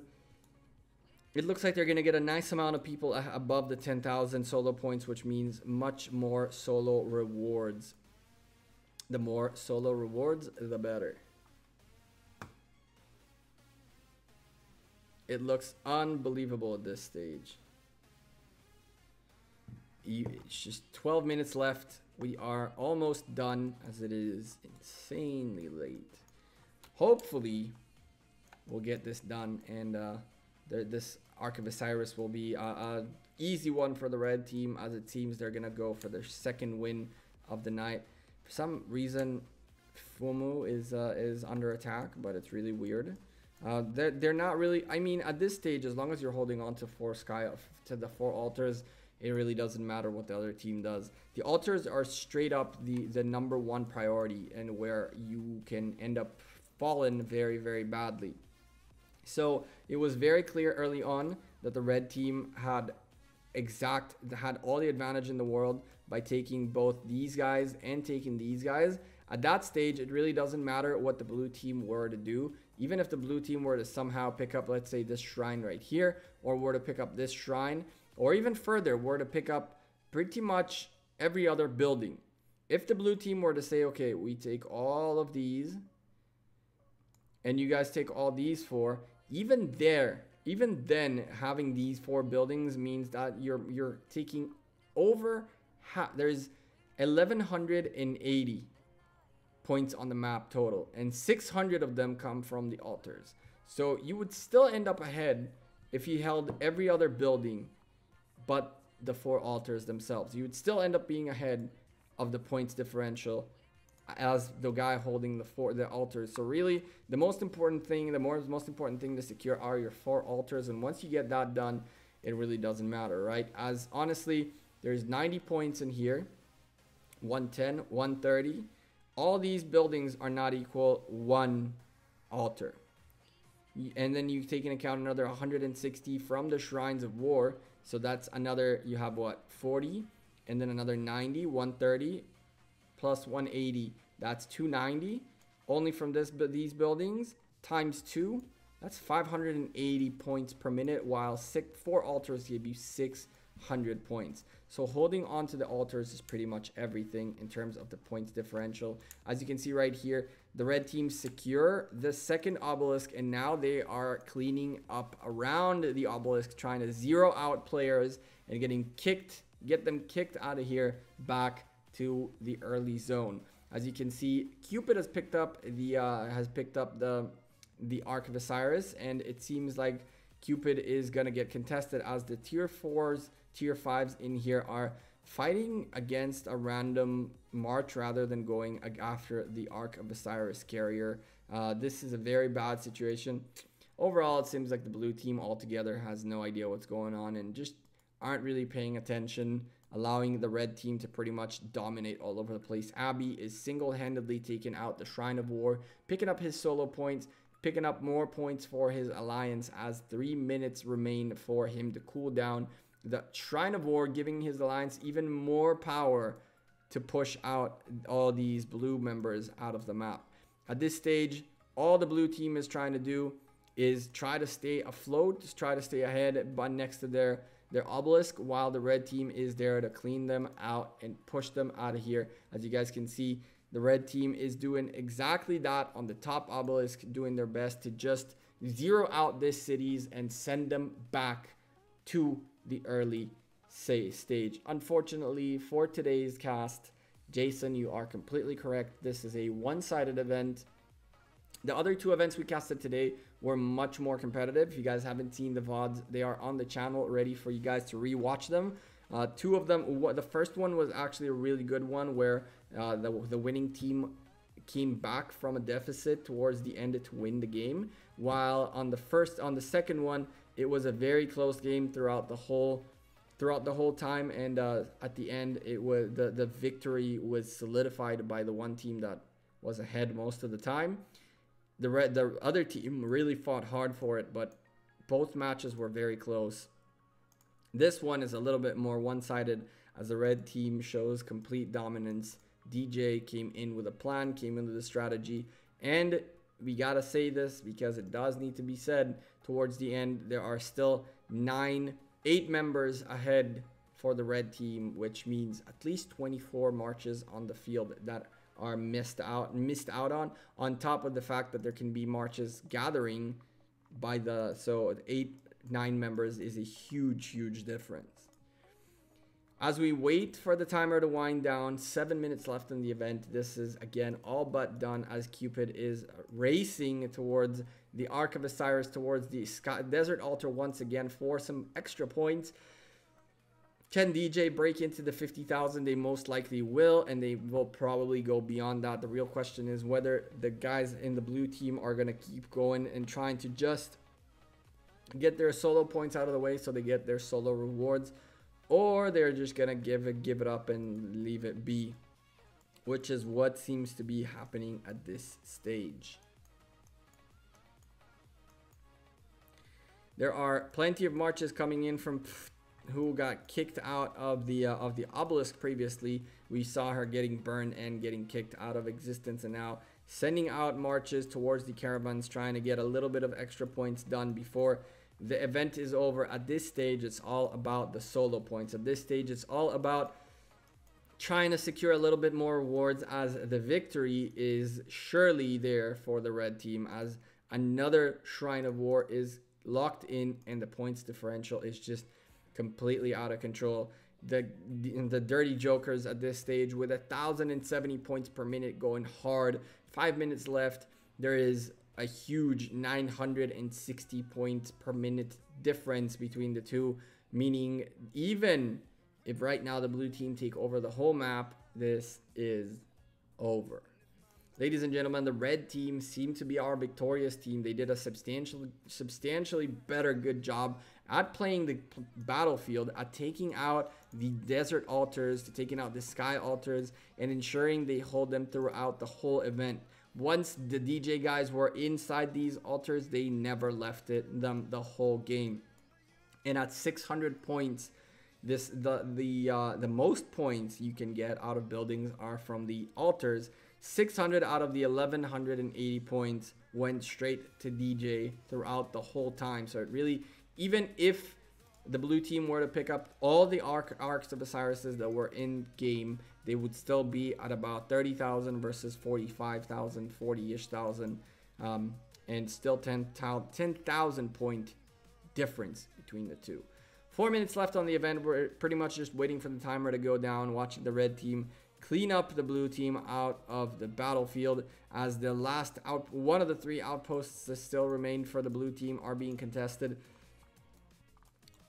It looks like they're going to get a nice amount of people above the 10,000 solo points, which means much more solo rewards. The more solo rewards, the better. It looks unbelievable at this stage. It's just 12 minutes left. We are almost done, as it is insanely late. Hopefully, we'll get this done, and this Ark of Osiris will be a easy one for the red team, as it seems they're gonna go for their second win of the night. For some reason, Fumu is under attack, but it's really weird. They're not really. I mean, at this stage, as long as you're holding on to the 4 altars, it really doesn't matter what the other team does. The altars are straight up the #1 priority, and where you can end up falling very, very badly. So it was very clear early on that the red team had all the advantage in the world by taking both these guys and taking these guys. At that stage, it really doesn't matter what the blue team were to do. Even if the blue team were to somehow pick up, let's say, this shrine right here, or were to pick up this shrine, or even further, were to pick up pretty much every other building. If the blue team were to say, okay, we take all of these, and you guys take all these 4, even then, having these 4 buildings means that you're taking over half. There's 1,180 points on the map total, and 600 of them come from the altars. So you would still end up ahead if you held every other building but the 4 altars themselves. You would still end up being ahead of the points differential as the guy holding the altars. So really, the most important thing to secure are your 4 altars, and once you get that done, it really doesn't matter, right? As honestly, there's 90 points in here, 110, 130. All these buildings are not equal 1 altar. And then you take into account another 160 from the Shrines of War. So that's another, you have what, 40, and then another 90, 130, plus 180. That's 290. Only from these buildings, times 2. That's 580 points per minute, while 4 altars give you 600 points. So holding on to the altars is pretty much everything in terms of the points differential. As you can see right here, the red team secure the second obelisk, and now they are cleaning up around the obelisk, trying to zero out players and get them kicked out of here back to the early zone. As you can see, Cupid has picked up the Ark of Osiris, and it seems like Cupid is going to get contested as the tier 4s, tier 5s in here are fighting against a random march rather than going after the Ark of Osiris carrier. This is a very bad situation. Overall, it seems like the blue team altogether has no idea what's going on and just aren't really paying attention, allowing the red team to pretty much dominate all over the place. Abby is single-handedly taking out the Shrine of War, picking up his solo points, picking up more points for his alliance as 3 minutes remain for him to cool down. The Shrine of War giving his alliance even more power to push out all these blue members out of the map. At this stage, all the blue team is trying to do is try to stay afloat, just try to stay ahead but next to their obelisk, while the red team is there to clean them out and push them out of here. As you guys can see, the red team is doing exactly that on the top obelisk, doing their best to just zero out these cities and send them back to the early stage. Unfortunately for today's cast, Jason, you are completely correct. This is a one-sided event. The other two events we casted today were much more competitive. If you guys haven't seen the VODs, they are on the channel ready for you guys to rewatch them. Two of them, the first one was actually a really good one where the winning team came back from a deficit towards the end to win the game, while on the second one, it was a very close game throughout the whole time, and at the end, it was the victory was solidified by the one team that was ahead most of the time. The other team really fought hard for it, but both matches were very close. This one is a little bit more one-sided as the red team shows complete dominance. DJ came in with a plan, came in with a strategy, and we gotta say this because it does need to be said. Towards the end, there are still 8 members ahead for the red team, which means at least 24 marches on the field that are missed out on top of the fact that there can be marches gathering by the 8-9 members is a huge difference. As we wait for the timer to wind down, 7 minutes left in the event. This is again all but done as Cupid is racing towards the Ark of Osiris, towards the desert altar once again for some extra points. Can DJ break into the 50,000? They most likely will, and they will probably go beyond that. The real question is whether the guys in the blue team are going to keep going and trying to just get their solo points out of the way so they get their solo rewards, or they're just going to give it up and leave it be, which is what seems to be happening at this stage. There are plenty of marches coming in from who got kicked out of the obelisk previously. We saw her getting burned and getting kicked out of existence, and now sending out marches towards the caravans, trying to get a little bit of extra points done before the event is over. At this stage, it's all about the solo points. At this stage, it's all about trying to secure a little bit more rewards, as the victory is surely there for the red team, as another Shrine of War is locked in and the points differential is just completely out of control. The dirty jokers at this stage with 1,070 points per minute going hard. 5 minutes left. There is a huge 960 points per minute difference between the two, meaning even if right now the blue team take over the whole map, this is over. Ladies and gentlemen, the red team seemed to be our victorious team. They did a substantially better good job at playing the battlefield, at taking out the desert altars, to taking out the sky altars, and ensuring they hold them throughout the whole event. Once the DJ guys were inside these altars, they never left them the whole game. And at 600 points, the most points you can get out of buildings are from the altars. 600 out of the 1,180 points went straight to DJ throughout the whole time. So it really, even if the blue team were to pick up all the Arks of Osiris that were in game, they would still be at about 30,000 versus 45,000, 40-ish thousand, and still 10,000 point difference between the two. 4 minutes left on the event. We're pretty much just waiting for the timer to go down, watching the red team clean up the blue team out of the battlefield, as the last one of the 3 outposts that still remain for the blue team are being contested.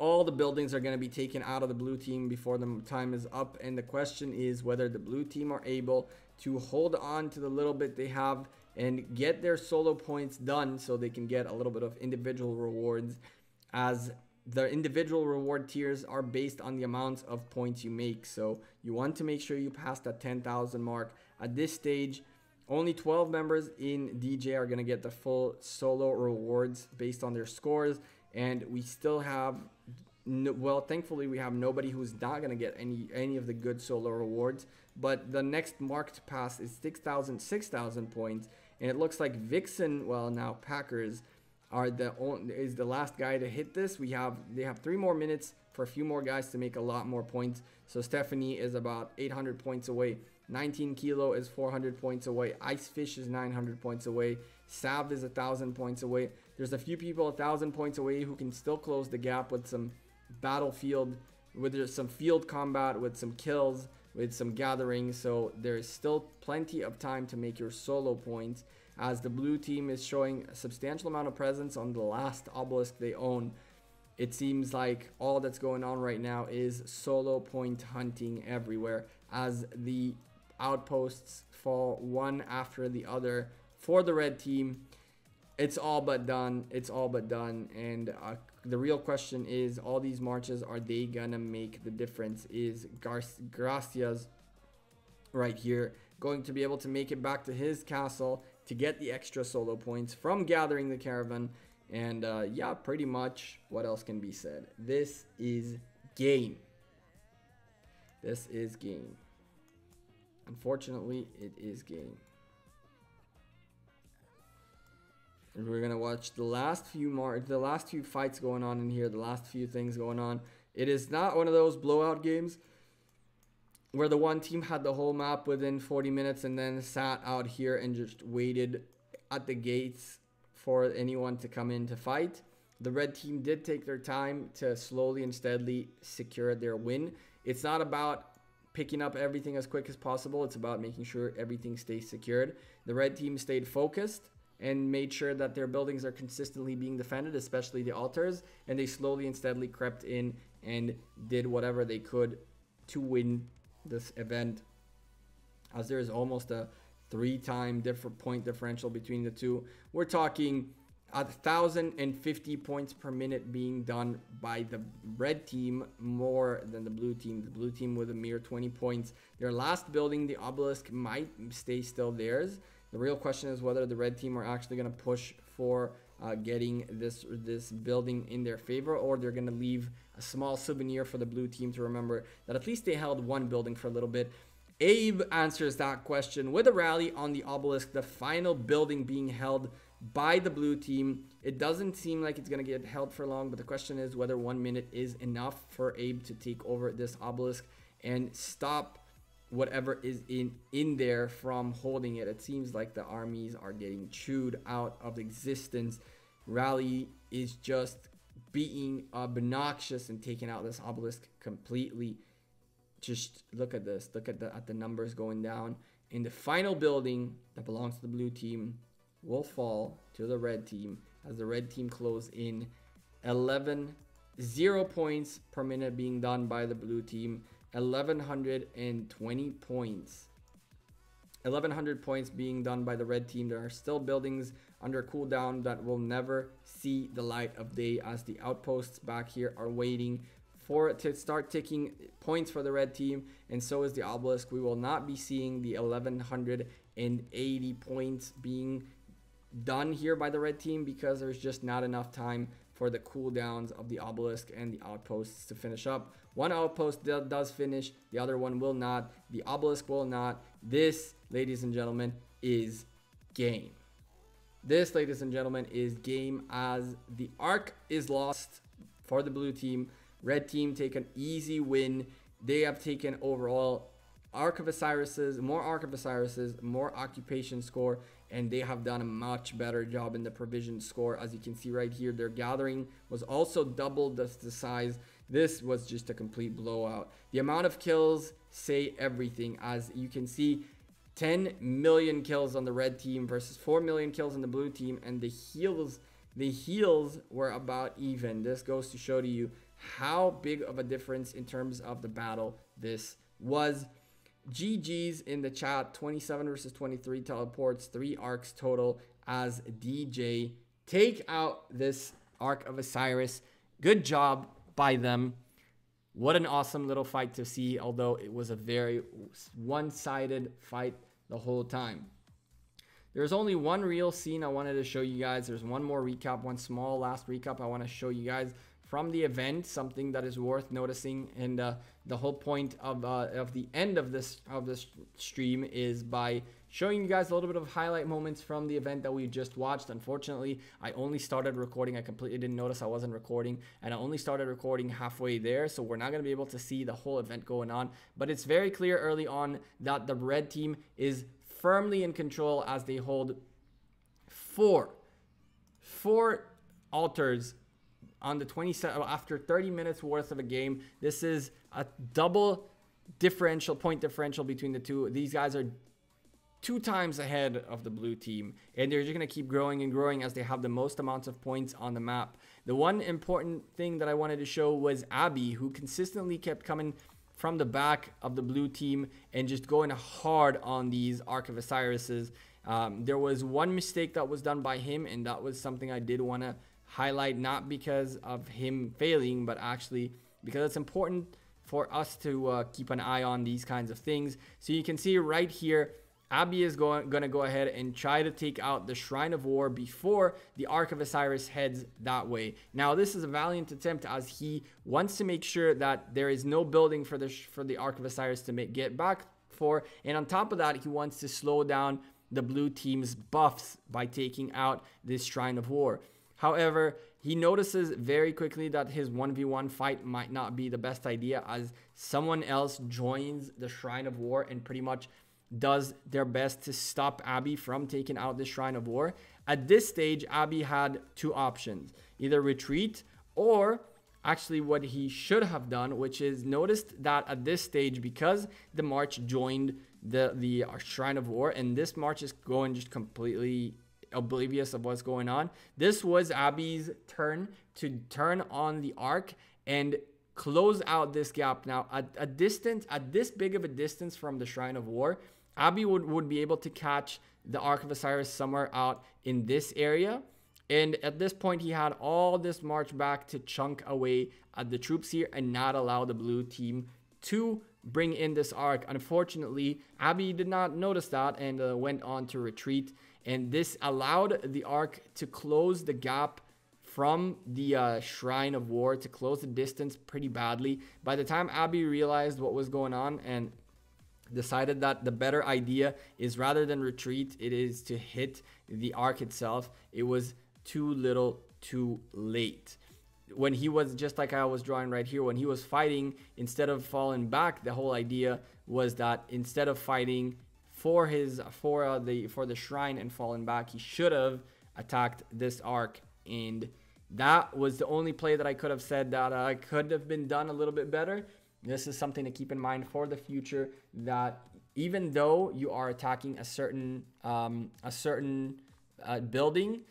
All the buildings are going to be taken out of the blue team before the time is up. And the question is whether the blue team are able to hold on to the little bit they have and get their solo points done so they can get a little bit of individual rewards, as the individual reward tiers are based on the amounts of points you make. So you want to make sure you pass that 10,000 mark. At this stage, only 12 members in DJ are going to get the full solo rewards based on their scores. And we still have, well, thankfully we have nobody who's not going to get any of the good solo rewards. But the next mark to pass is 6,000 points. And it looks like Vixen, well, now Packers, is the last guy to hit this. They have 3 more minutes for a few more guys to make a lot more points. So Stephanie is about 800 points away. 19 Kilo is 400 points away. Icefish is 900 points away. Sav is 1,000 points away. There's a few people 1,000 points away who can still close the gap with some battlefield, with some field combat, with some kills, with some gathering. So there's still plenty of time to make your solo points, as the blue team is showing a substantial amount of presence on the last obelisk they own. It seems like all that's going on right now is solo point hunting everywhere, as the outposts fall one after the other for the red team. It's all but done. It's all but done. And the real question is, all these marches, are they gonna make the difference? Is Gracias right here going to be able to make it back to his castle to get the extra solo points from gathering the caravan? And yeah, pretty much what else can be said? This is game. This is game. Unfortunately, it is game. And we're gonna watch the last few fights going on in here, the last few things going on. It is not one of those blowout games where the one team had the whole map within 40 minutes and then sat out here and just waited at the gates for anyone to come in to fight. The red team did take their time to slowly and steadily secure their win. It's not about picking up everything as quick as possible. It's about making sure everything stays secured. The red team stayed focused and made sure that their buildings are consistently being defended, especially the altars, and they slowly and steadily crept in and did whatever they could to win this event, as there is almost a 3-time different point differential between the two. We're talking 1,050 points per minute being done by the red team more than the blue team. The blue team with a mere 20 points. Their last building, the obelisk, might stay still theirs. The real question is whether the red team are actually going to push for getting this building in their favor, or they're going to leave a small souvenir for the blue team to remember that at least they held one building for a little bit. Abe answers that question with a rally on the obelisk, the final building being held by the blue team. It doesn't seem like it's going to get held for long, but the question is whether 1 minute is enough for Abe to take over this obelisk and stop whatever is in there from holding it. It seems like the armies are getting chewed out of existence. Rally is just being obnoxious and taking out this obelisk completely. Just look at this. Look at the numbers going down. In the final building that belongs to the blue team will fall to the red team, as the red team close in 0 points per minute being done by the blue team. 1,120 points. 1,100 points being done by the red team. There are still buildings under cooldown that will never see the light of day, as the outposts back here are waiting for it to start ticking points for the red team, and so is the obelisk. We will not be seeing the 1,180 points being done here by the red team, because there's just not enough time for the cooldowns of the obelisk and the outposts to finish up. One outpost does finish, the other one will not. The obelisk will not. This, ladies and gentlemen, is game. This, ladies and gentlemen, is game, as the Ark is lost for the blue team. Red team take an easy win. They have taken overall Ark of Osiris's, more occupation score, and they have done a much better job in the provision score. As you can see right here, their gathering was also double the size. This was just a complete blowout. The amount of kills say everything. As you can see, 10 million kills on the red team versus 4 million kills on the blue team, and the heals were about even. This goes to show to you how big of a difference in terms of the battle this was. GG's in the chat. 27 versus 23 teleports, 3 arcs total as DJ take out this Ark of Osiris. Good job by them. What an awesome little fight to see, although it was a very one-sided fight the whole time. There's only one real scene I wanted to show you guys. There's one more recap, one small last recap I want to show you guys from the event, something that is worth noticing. And the whole point of the end of this stream is by showing you guys a little bit of highlight moments from the event that we just watched. Unfortunately, I only started recording. I completely didn't notice I wasn't recording, and I only started recording halfway there, so we're not going to be able to see the whole event going on. But it's very clear early on that the red team is firmly in control as they hold four altars on the 27 after 30 minutes worth of a game. This is a double point differential between the two. These guys are 2 times ahead of the blue team, and they're just going to keep growing and growing as they have the most amounts of points on the map. The one important thing that I wanted to show was Abby, who consistently kept coming from the back of the blue team and just going hard on these Ark of Osirises. There was one mistake that was done by him, and that was something I did want to highlight, not because of him failing, but actually because it's important for us to keep an eye on these kinds of things. So you can see right here, Abby is going to go ahead and try to take out the Shrine of War before the Ark of Osiris heads that way. Now, this is a valiant attempt as he wants to make sure that there is no building for the Ark of Osiris to get back for. And on top of that, he wants to slow down the blue team's buffs by taking out this Shrine of War. However, he notices very quickly that his 1v1 fight might not be the best idea, as someone else joins the Shrine of War and pretty much does their best to stop Abby from taking out the Shrine of War. At this stage, Abby had 2 options: either retreat, or actually what he should have done, which is noticed that at this stage, because the March joined the Shrine of War, and this March is going just completely oblivious of what's going on. This was Abby's turn to turn on the Ark and close out this gap. Now, at this big of a distance from the Shrine of War, Abby would be able to catch the Ark of Osiris somewhere out in this area. And at this point, he had all this march back to chunk away at the troops here and not allow the blue team to bring in this Ark. Unfortunately, Abby did not notice that and went on to retreat. And this allowed the Ark to close the gap from the Shrine of War, to close the distance pretty badly. By the time Abby realized what was going on and decided that the better idea is, rather than retreat, it is to hit the Ark itself, it was too little too late. When he was, just like I was drawing right here, when he was fighting, instead of falling back, the whole idea was that instead of fighting for the shrine and falling back, he should have attacked this Ark. And that was the only play that I could have said that could have been done a little bit better. This is something to keep in mind for the future, that even though you are attacking a certain building,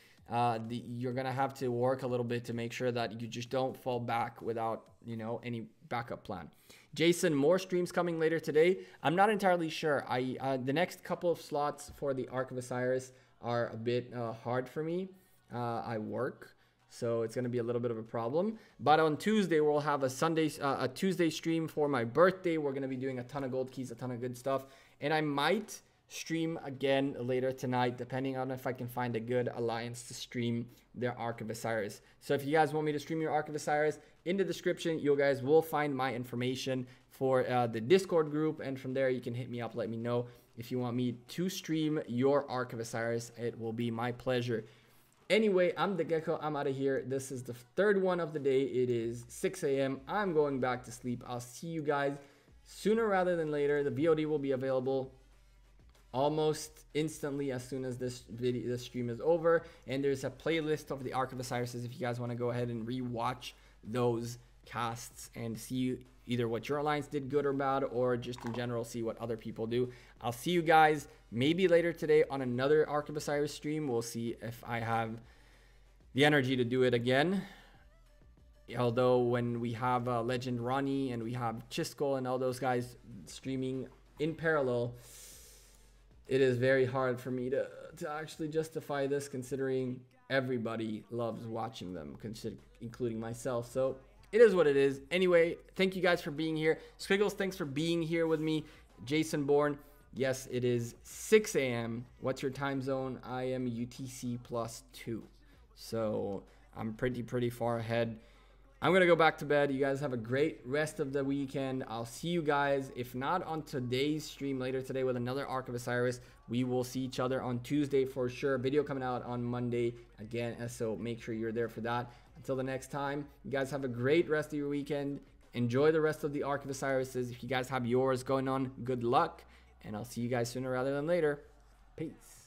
you're gonna have to work a little bit to make sure that you just don't fall back without, you know, any backup plan. Jason, more streams coming later today. I'm not entirely sure. The next couple of slots for the Ark of Osiris are a bit hard for me. I work, so it's going to be a little bit of a problem. But on Tuesday, we'll have a Tuesday stream for my birthday. We're going to be doing a ton of gold keys, a ton of good stuff. And I might stream again later tonight, depending on if I can find a good alliance to stream their Ark of Osiris. So if you guys want me to stream your Ark of Osiris, in the description, you guys will find my information for the Discord group. And from there, you can hit me up, let me know if you want me to stream your Ark of Osiris. It will be my pleasure. Anyway, I'm the Gecko. I'm out of here. This is the third one of the day. It is 6 a.m. I'm going back to sleep. I'll see you guys sooner rather than later. The VOD will be available almost instantly as soon as this stream is over. And there's a playlist of the Ark of Osiris if you guys want to go ahead and rewatch those casts and see either what your alliance did good or bad, or just in general see what other people do. I'll see you guys maybe later today on another Ark of Osiris stream. We'll see if I have the energy to do it again. Although when we have Legend Ronnie and we have Chisco and all those guys streaming in parallel, it is very hard for me to actually justify this, considering everybody loves watching them, including myself. So it is what it is. Anyway, thank you guys for being here. Squiggles, thanks for being here with me. Jason Bourne, yes, it is 6 a.m. What's your time zone? I am UTC +2. So I'm pretty far ahead. I'm going to go back to bed. You guys have a great rest of the weekend. I'll see you guys, if not on today's stream later today with another Ark of Osiris, we will see each other on Tuesday for sure. Video coming out on Monday again, so make sure you're there for that. Until the next time, you guys have a great rest of your weekend. Enjoy the rest of the Ark of Osirises. If you guys have yours going on, good luck. And I'll see you guys sooner rather than later. Peace.